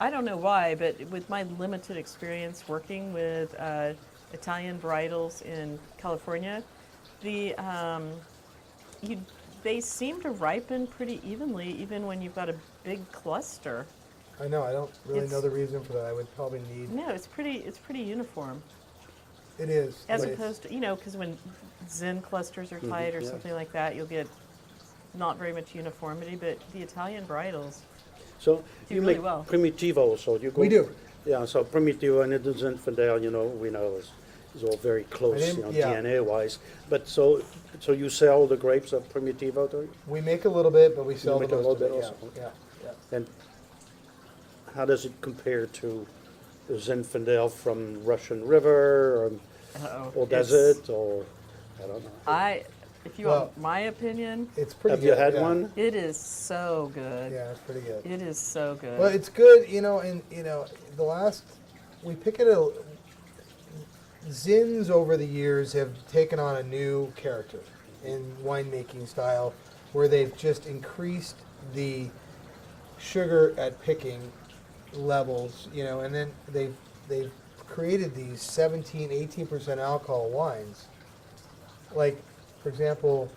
I don't know why, but with my limited experience working with Italian varietals in California, they seem to ripen pretty evenly, even when you've got a big cluster. I know. I don't really know It's- the reason for that. I would probably need. No, it's pretty uniform. It is. As but it's- opposed to, because when Zen clusters are tight or yeah. something like that, you'll get not very much uniformity, but the Italian varietals. So Do you really make well. Primitivo, so you go. We do. Yeah, so Primitivo and the Zinfandel, we know is all very close, didn't- yeah. DNA-wise. But so you sell the grapes of Primitivo, do you? We make a little bit, but we sell make the a most little of it. bit Yeah, also. yeah, yeah. And how does it compare to the Zinfandel from Russian River, or does It's- it, or I don't know. If you Well- want my opinion, It's pretty Have good. you had yeah. one? it is so good. Yeah, it's pretty good. It is so good. Well, it's good, and we pick it. Zins over the years have taken on a new character in winemaking style, where they've just increased the sugar at picking levels, and then they've created these 17, 18% alcohol wines. Like, for example,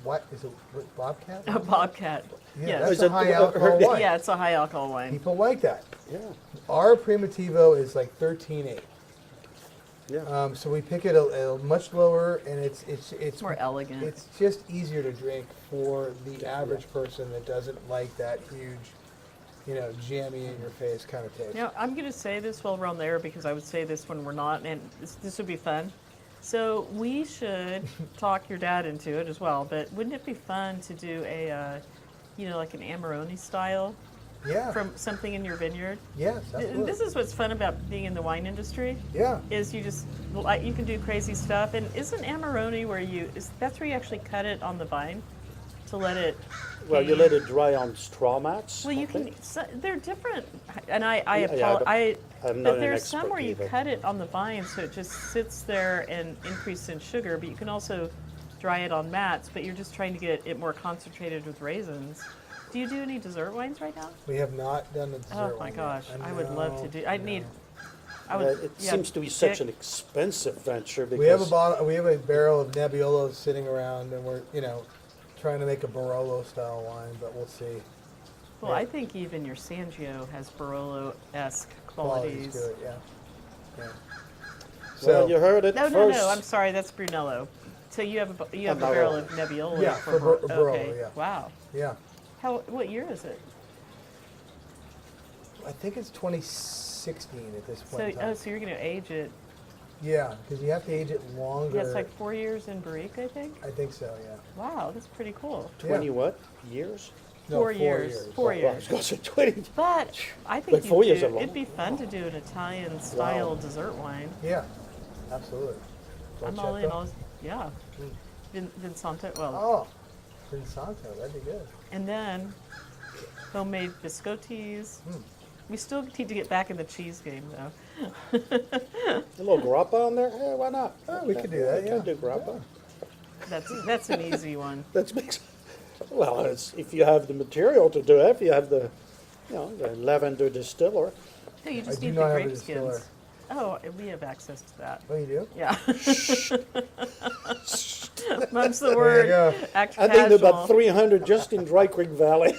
what is it? Bobcat? A Bobcat. Yeah, Yes. that's Is a it- high alcohol Yeah. wine. Yeah, it's a high alcohol wine. People like that. Yeah, Our Primitivo is like 13.8. yeah. So we pick it a much lower, and it's More elegant. It's just easier to drink for the average person that doesn't like that huge, jammy in your face kind of taste. I'm going to say this while we're on there because I would say this when we're not, and this would be fun. So we should talk your dad into it as well, but wouldn't it be fun to do a, like an Amarone style Yeah. from something in your vineyard? Yes, And absolutely. this is what's fun about being in the wine industry. Yeah. Is you can do crazy stuff, and isn't Amarone that's where you actually cut it on the vine to let it. Well, you let it dry on straw mats. Well, you I think. can. They're different, and I Yeah, apologize. I'm not But an there's some expert where you either. cut it on the vine, so it just sits there and increases in sugar. But you can also dry it on mats. But you're just trying to get it more concentrated with raisins. Do you do any dessert wines right now? We have not done the dessert Oh my one yet. gosh, I would love to do. I know. would. It yeah, seems to be such Dick, an expensive venture because We have a bottle. We have a barrel of Nebbiolo sitting around, and we're trying to make a Barolo style wine, but we'll see. Well, I think even your Sangio has Barolo-esque Qualities qualities. to it, yeah. Yeah. well, you heard it No, first. no. I'm sorry. That's Brunello. So you have a Barolo. barrel of Nebbiolo. Yeah, for Barolo, okay. yeah. Wow. Yeah. What year is it? I think it's 2016 at this point. in time. So you're going to age it. Yeah, because you have to age it longer. Yeah, it's like 4 years in Barrique, I think. I think so. Yeah. Wow, that's pretty cool. 20 what years? No, 4 years. 4 Well, I was years. going to say 20. But I think But 4 years are long. it'd be fun to do an Italian style dessert wine. Yeah, absolutely. I'm all in. Dolcetto? Yeah. Vincente. Well, Oh, Vinsanto, that'd be good. and then homemade biscottis. Hmm. We still need to get back in the cheese game, though. A little grappa on there? Yeah, why not? Oh, we could do that, We yeah. could do grappa. That's an easy one. That makes, well, it's, if you have the material to do it, if you have the, the lavender distiller. No, you just do need not the have a grape distiller. skins. Oh, we have access to that. Oh, you do? Yeah. Mum's the There word. you go. Act I think there's casual. about 300 just in Dry Creek Valley.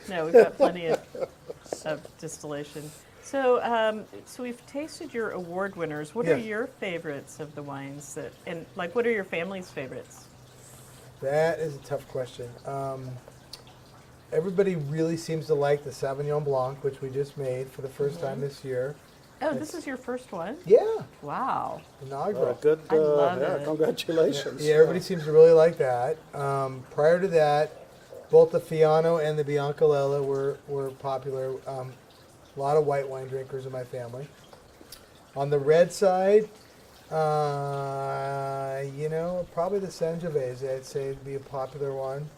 No, we've got plenty of distillation. So, so we've tasted your award winners. What are Yes. your favorites of the wines that, and like, what are your family's favorites? That is a tough question. Everybody really seems to like the Sauvignon Blanc, which we just made for the first time this year. Oh, this is your first one? Yeah, Wow. inaugural. Good, I love yeah, it. congratulations. Yeah, everybody seems to really like that. Prior to that, both the Fiano and the Biancolella were popular. A lot of white wine drinkers in my family. On the red side, probably the Sangiovese, I'd say, would be a popular one.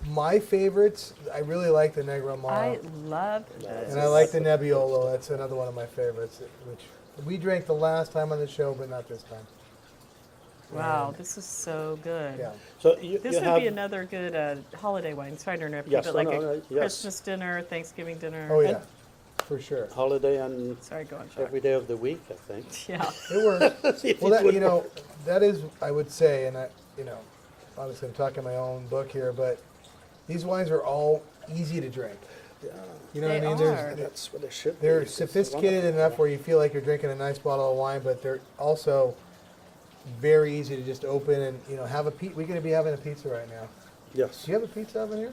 My favorites, I really like the Negro I Mara. love this. And I like the Nebbiolo. That's another one of my favorites, which we drank the last time on the show, but not this time. Wow, this is so good. Yeah. So This you would have, be another good holiday wine. Sorry to interrupt Yes, you, but like no, a yes. Christmas dinner, Thanksgiving dinner. Oh, yeah, for sure. holiday and Sorry, go on, Jacques. every day of the week, I think. Yeah. It works. See if Well, it that, would work. that is, I would say, and obviously I'm talking my own book here, but these wines are all easy to drink. You know They what I mean? are. That's what it should be. They're It's sophisticated wonderful. enough where you feel like you're drinking a nice bottle of wine, but they're also very easy to just open and, have a pizza. We're going to be having a pizza right now. Yes. Do you have a pizza oven here?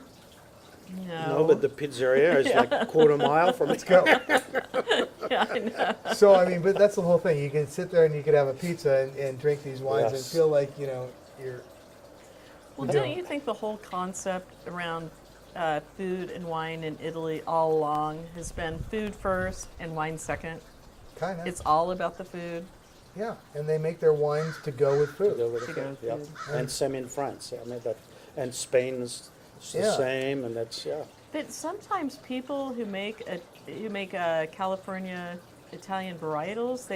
No. No, but the pizzeria is like a quarter mile from it. Go. Yeah, I know. So, I mean, but that's the whole thing. You can sit there and you could have a pizza and drink these wines and Yes. feel like, you're... Well, Yeah. don't you think the whole concept around food and wine in Italy all along has been food first and wine second? Kind of. It's all about the food. Yeah, and they make their wines to go with food. Go with To it, go with yeah. food. And same in France. I mean that, and Spain is the Yeah. same, and that's But sometimes people who make a California Italian varietals,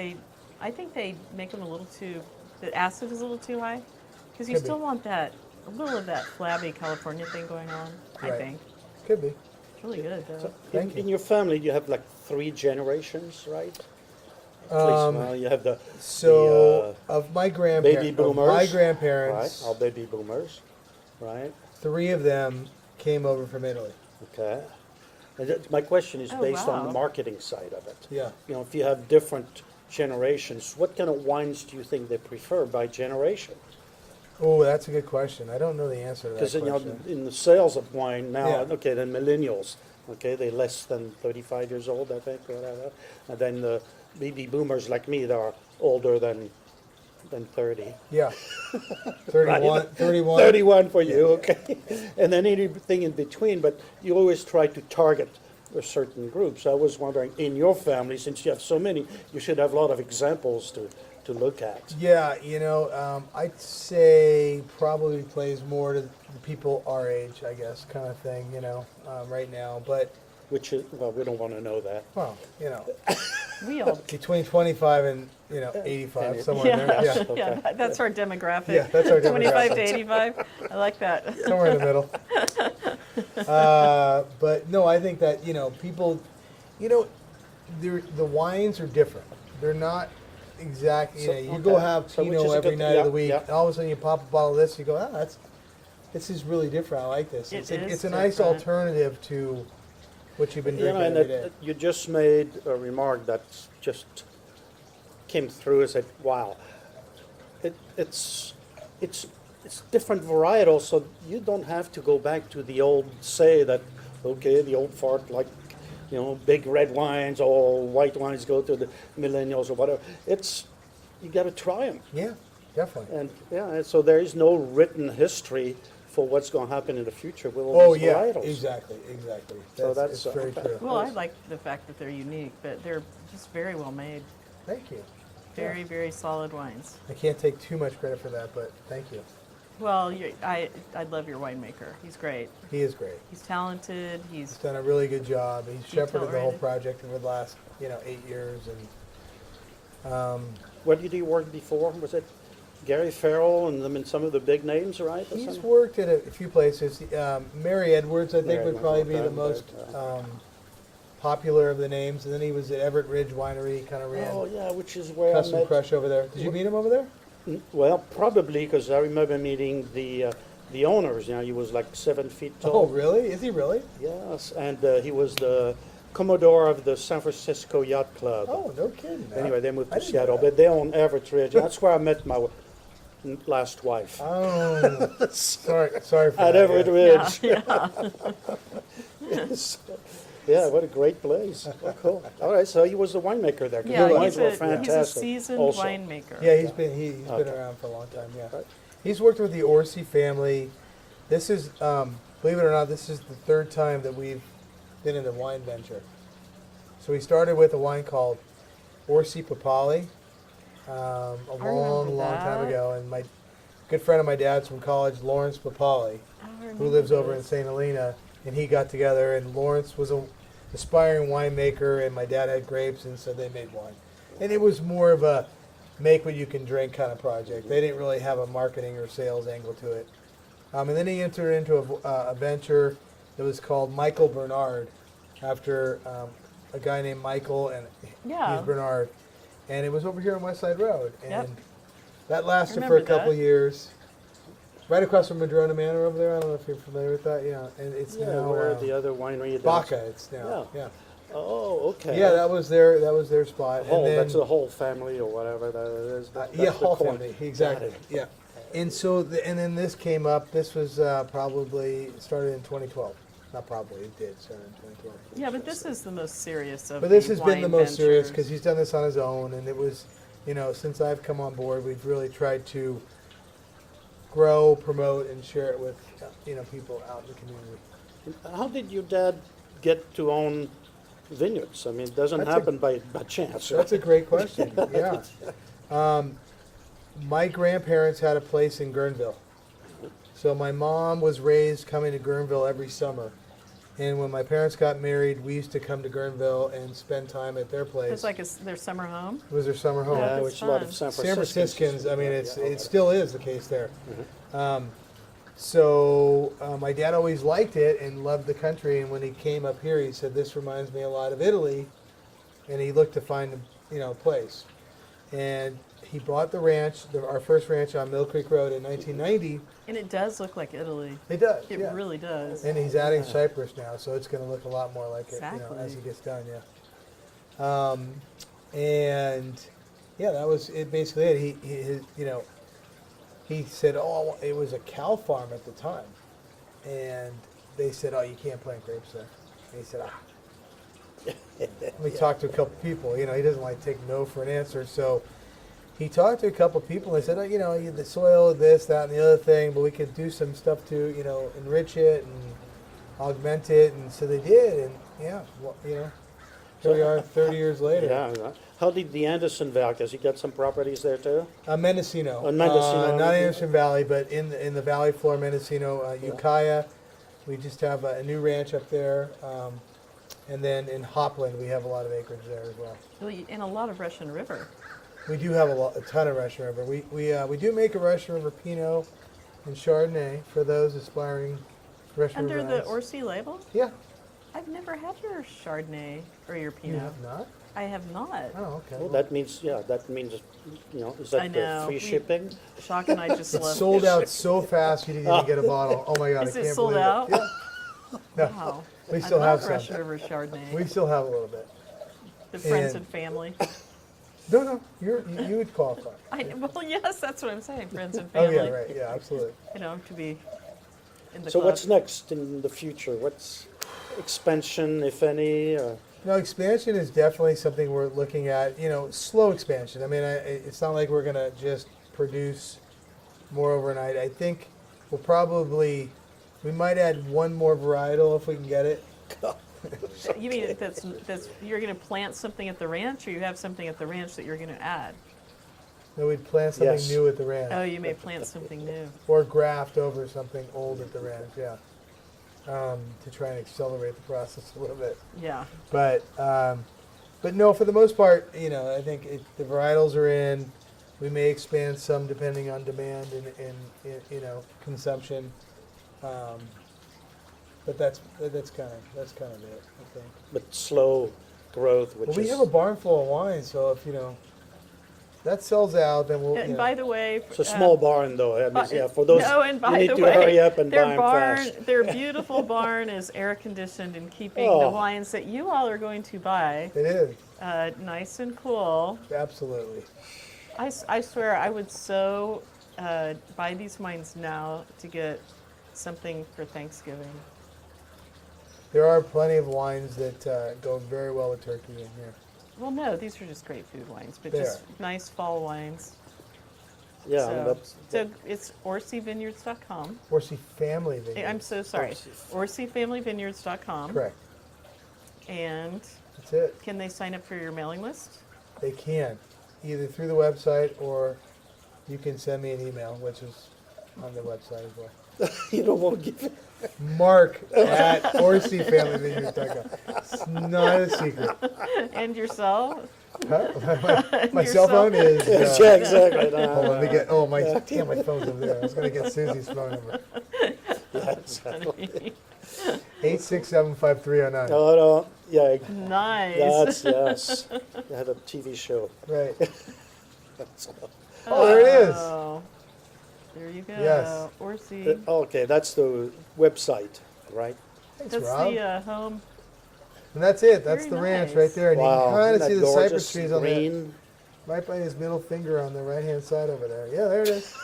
I think they make them a little too. The acid is a little too high, because you Could be. still want a little of that flabby California thing going on. I Right. think Could be. it's really good though. Thank you. In your family, you have like 3 generations, right? At Um, least, well, you have the So, of my baby boomers, my right? grandparents, All baby boomers, right? 3 of them came over from Italy. Okay. And my question is Oh, based on wow. the marketing side of it. Yeah. If you have different generations, what kind of wines do you think they prefer by generation? Oh, that's a good question. I don't know the answer to that Because question. in the sales of wine now, Yeah. okay, the millennials, okay, they're less than 35 years old, I think, or whatever. And then the baby boomers like me, that are older than 30. Yeah. 31. 31. 31 for you, okay. And then anything in between, but you always try to target a certain group. So I was wondering, in your family, since you have so many, you should have a lot of examples to look at. Yeah, I'd say probably plays more to the people our age, I guess, kind of thing, right now. But, Which is, well, we don't want to know that. well, We all. between 25 and, 85, somewhere in Yeah, there. Yeah, Okay. yeah, that's our demographic. Yeah, that's our 25 to demographic. 85. I like that. somewhere in the middle. But no, I think that people, the wines are different. They're not exactly. So, You go okay. have So which Pinot is a every good- night of yeah, the week, yeah. and all of a sudden you pop a bottle of this, you go, this is really different. I like this. It It's is a nice different. alternative to what you've been You know, drinking and every day. you just made a remark that just came through and said, wow, it's different varietals, so you don't have to go back to the old say that, okay, the old fart, like, big red wines or white wines go to the millennials or whatever. You got to try them. Yeah, definitely. And yeah, so there is no written history for what's going to happen in the future with all these varietals. exactly. So It's very okay. true. Well, I like the fact that they're unique, but they're just very well made. Thank you. Very, very solid wines. I can't take too much credit for that, but thank you. Well, I love your winemaker. He's great. He is great. He's talented. He's He's done a really good job. He's shepherded the whole Detail-oriented. project over the last 8 years, and Where did he work before? Was it Gary Farrell and them and some of the big names, right? Or he's something? worked at a few places. Mary Edwards, I think, Mary would probably be Edwards, the okay, most popular of the names, and then he was at Everett Ridge Winery. He kind of ran Oh, yeah, which is where I Custom met. Crush over there. Did you meet him over there? Well, probably because I remember meeting the owners. He was like 7 feet Oh, tall. really? Is he really? Yes, and he was the Commodore of the San Francisco Yacht Club. Oh, no kidding. Anyway, they moved I to didn't know Seattle, that. but they own Everett Ridge. That's where I met my last wife. Oh, sorry for At that. Everett yeah. Ridge. Yeah, what a great place. Oh, cool. All right, so he was the winemaker there. 'cause the yeah, wines he's were a fantastic seasoned also. winemaker. Yeah, he's been Okay. around for a long time. Yeah, Right. he's worked with the Orsi family. This is, believe it or not, this is the third time that we've been in the wine venture. So we started with a wine called Orsi Papali a long time that. ago, and my good friend of my dad's from college, Lawrence Papali, I who remember lives over in this. St. Helena, and he got together, and Lawrence was an aspiring winemaker, and my dad had grapes, and so they made wine. And it was more of a make what you can drink kind of project. They didn't really have a marketing or sales angle to it. And then he entered into a venture that was called Michael Bernard, after a guy named Michael, and Yeah. he's Bernard. And it was over here on West Side Road. And Yep. that lasted for a remember couple that. years. Right across from Madrona Manor over there. I don't know if you're familiar with that. Yeah, and it's Yeah, now where the other winery is. Baca. It's now. Yeah. Yeah. Oh, okay. Yeah, that was their spot. Whole, and then, that's the whole family or whatever that is. That's yeah, the whole corn. family. Exactly. Got it. Yeah. And so, and then this came up. This was probably started in 2012. Not probably, it did start in 2012. Yeah, but this is the most serious of But this the has been the wine most serious ventures. because he's done this on his own, and it was, since I've come on board, we've really tried to grow, promote, and share it with, people out in the community. How did your dad get to own vineyards? I mean, it doesn't That's a- happen by chance. That's a great question. Yeah. My grandparents had a place in Guerneville. So my mom was raised coming to Guerneville every summer. And when my parents got married, we used to come to Guerneville and spend time at their place. It's like their summer home. It was their summer home. Yeah, that's which a lot of fun. San San Franciscans, I mean, Yeah, it still is the case there. My dad always liked it and loved the country. And when he came up here, he said, "This reminds me a lot of Italy," and he looked to find a place. And he bought the ranch, our first ranch on Mill Creek Road in 1990. And it does look like Italy. It does. It yeah. really does. And he's adding Cypress now, so it's going to look a lot more like it, Exactly. as he gets done. Yeah. And yeah, that was it. Basically, he said, "Oh, it was a cow farm at the time," and they said, "Oh, you can't plant grapes there." And he said, Let me talk to a couple people. He doesn't like to take no for an answer, so he talked to a couple people. They said, the soil, this, that, and the other thing, but we could do some stuff to, enrich it and augment it. And so they did, and yeah, here we are 30 years later. Yeah. How did the Anderson Valley, because he got some properties there too? Mendocino. Mendocino. Not Anderson Valley, but in the valley floor, Mendocino, Ukiah. We just have a new ranch up there. And then in Hopland, we have a lot of acreage there as well. And a lot of Russian River. We do have a ton of Russian River. We do make a Russian River Pinot and Chardonnay for those aspiring Russian Under River the wines. Orsi label? Yeah. I've never had your Chardonnay or your You Pinot. have not? I have not. Oh, okay. Well, that means, is I that know. free shipping? Jacques and I just It's love sold out so fast you didn't even get a bottle. Oh my God, Is I it can't sold believe out? it. Yeah. No, Wow. we still I have love some. Russian River Chardonnay. We still have a little bit. The friends and- and family. No, you would qualify. Well, yes, that's what I'm saying. Friends and Oh family. yeah, right. Yeah, absolutely. To be in the So club. what's next in the future? What's expansion, if any? No, expansion is definitely something we're looking at. Slow expansion. I mean, it's not like we're going to just produce more overnight. I think we might add one more varietal if we can get it. You mean that's you're going to plant something at the ranch, or you have something at the ranch that you're going to add? No, we'd plant something Yes. new at the ranch. Oh, you may plant something new. Or graft over something old at the ranch, yeah. To try and accelerate the process a little bit. Yeah. But no, for the most part, I think the varietals are in. We may expand some depending on demand and consumption. But that's kind of it, I think. But slow growth, which Well, we is have a barn full of wine, so if that sells out, then we'll. And by the way, it's a small barn, though. I mean, yeah, for those no, and by you need the to way, hurry up and buy their them barn, fast. their beautiful barn is air conditioned and keeping the Oh. wines that you all are going to buy It is, nice and cool. absolutely. I swear I would so buy these wines now to get something for Thanksgiving. There are plenty of wines that go very well with turkey in here. Well, no, these are just great food wines, but They just are. nice fall wines. Yeah, So, that's it's orsivineyards.com. Orsi Family Vineyards. I'm so sorry. Orsifamilyvineyards.com. Correct. And That's it. can they sign up for your mailing list? They can, either through the website or you can send me an email, which is on the website as well. you don't want to give it. Mark at orsifamilyvineyards.com. It's not a secret. And your cell? Huh? My Your cell phone is. Yeah, exactly. Hold on, let me get. Oh my! Damn, my phone's over there. I was gonna get Susie's phone number. Yeah, exactly. 8675309. No, no, yeah, Nice. yes. They had a TV show. Right. That's all. Oh, there it is. Oh, there you go. Yes. Orsi. Okay, that's the website, right? Thanks, That's Rob. the home. And that's it. That's Very the ranch nice. right there. And you Wow, can kind of isn't see that the cypress gorgeous? trees on there, Green. right by his middle finger on the right-hand side over there. Yeah, there it is.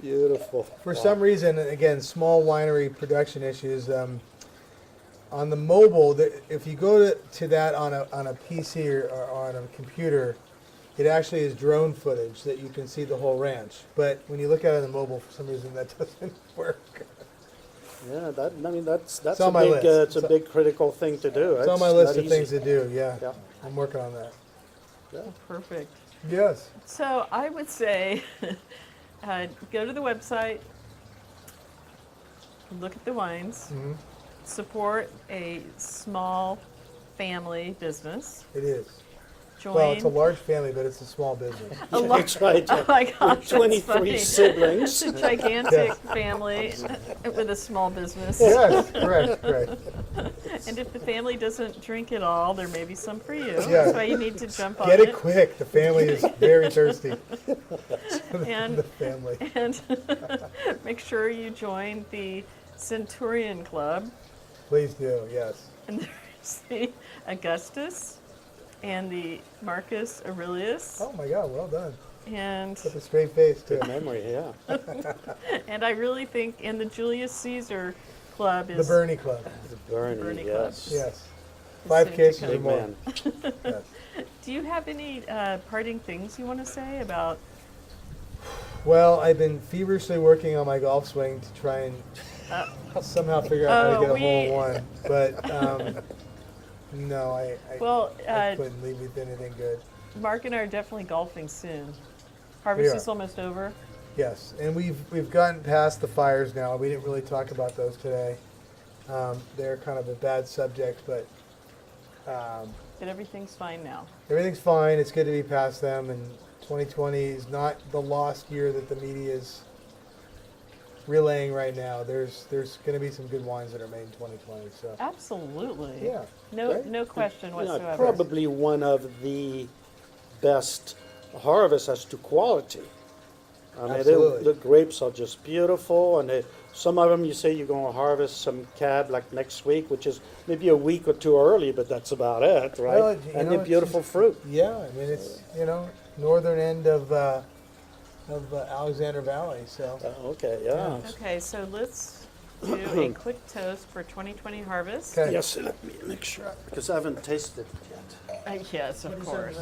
Beautiful. For Wow. some reason, again, small winery production issues. On the mobile, if you go to that on a PC or on a computer, it actually is drone footage that you can see the whole ranch. But when you look at it on the mobile, for some reason, that doesn't work. Yeah, that's It's a on my big list. it's a big critical thing to do. It's on my list not of things easy. to do. Yeah, Yeah. I'm working on that. Yeah. Perfect. Yes. So I would say go to the website, look at the wines, Hmm. support a small family business. It is. Join Well, it's a large family, but it's a small business. a lar- That's right. Oh my gosh, that's 23 funny. siblings. It's a gigantic family with a small business. Yes, correct. And if the family doesn't drink at all, there may be some for you. Yeah. That's why you need to jump on Get it quick. The family is very thirsty. And The family. and make sure you join the Centurion Club. Please do. Yes. And there's the Augustus and the Marcus Aurelius. Oh my God. Well done. And With a straight face too. Good memory, yeah. and I really think and the Julius Caesar Club The is Bernie Club. Bernie, Bernie yes. Yes. is 5 soon to cases come. or Big more. man. Yes. Do you have any parting things you want to say about Well, I've been feverishly working on my golf swing to try and somehow figure out how to get a hole in one. But no, I well couldn't leave with anything good. Mark and I are definitely golfing soon. Harvest are. is almost over. Yes, and we've gotten past the fires now. We didn't really talk about those today. They're kind of a bad subject, but But everything's fine now. everything's fine. It's good to be past them, and 2020 is not the lost year that the media is relaying right now. There's going to be some good wines that are made in 2020. So Absolutely. yeah, No right? no question Yeah, whatsoever. probably one of the best harvests as to quality. I mean, Absolutely. the grapes are just beautiful, and some of them you say you're going to harvest some cab like next week, which is maybe a week or two early, but that's about it, right? Well, and know, the it's beautiful just- fruit. Yeah, I mean it's northern end of Alexander Valley. So Okay, yeah. Okay, so let's do a quick toast for 2020 harvest. Okay. Yes, let me make sure, because I haven't tasted it yet. Yes, of course.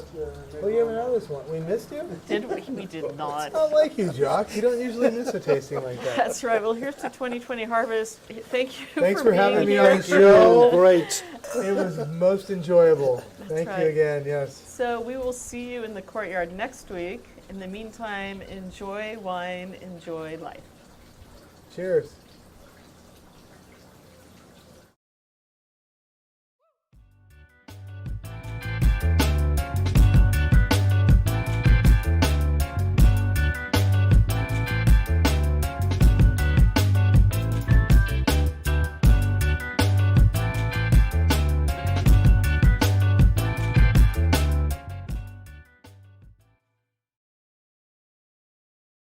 Oh, you haven't had this one. We missed you? Did we? We did not. I like you, Jacques. You don't usually miss a tasting like that. That's right. Well, here's to 2020 harvest. Thank you Thanks for for having being me here. on the show. Great. It was most enjoyable. Thank right. you again. Yes. So we will see you in the courtyard next week. In the meantime, enjoy wine, enjoy life. Cheers.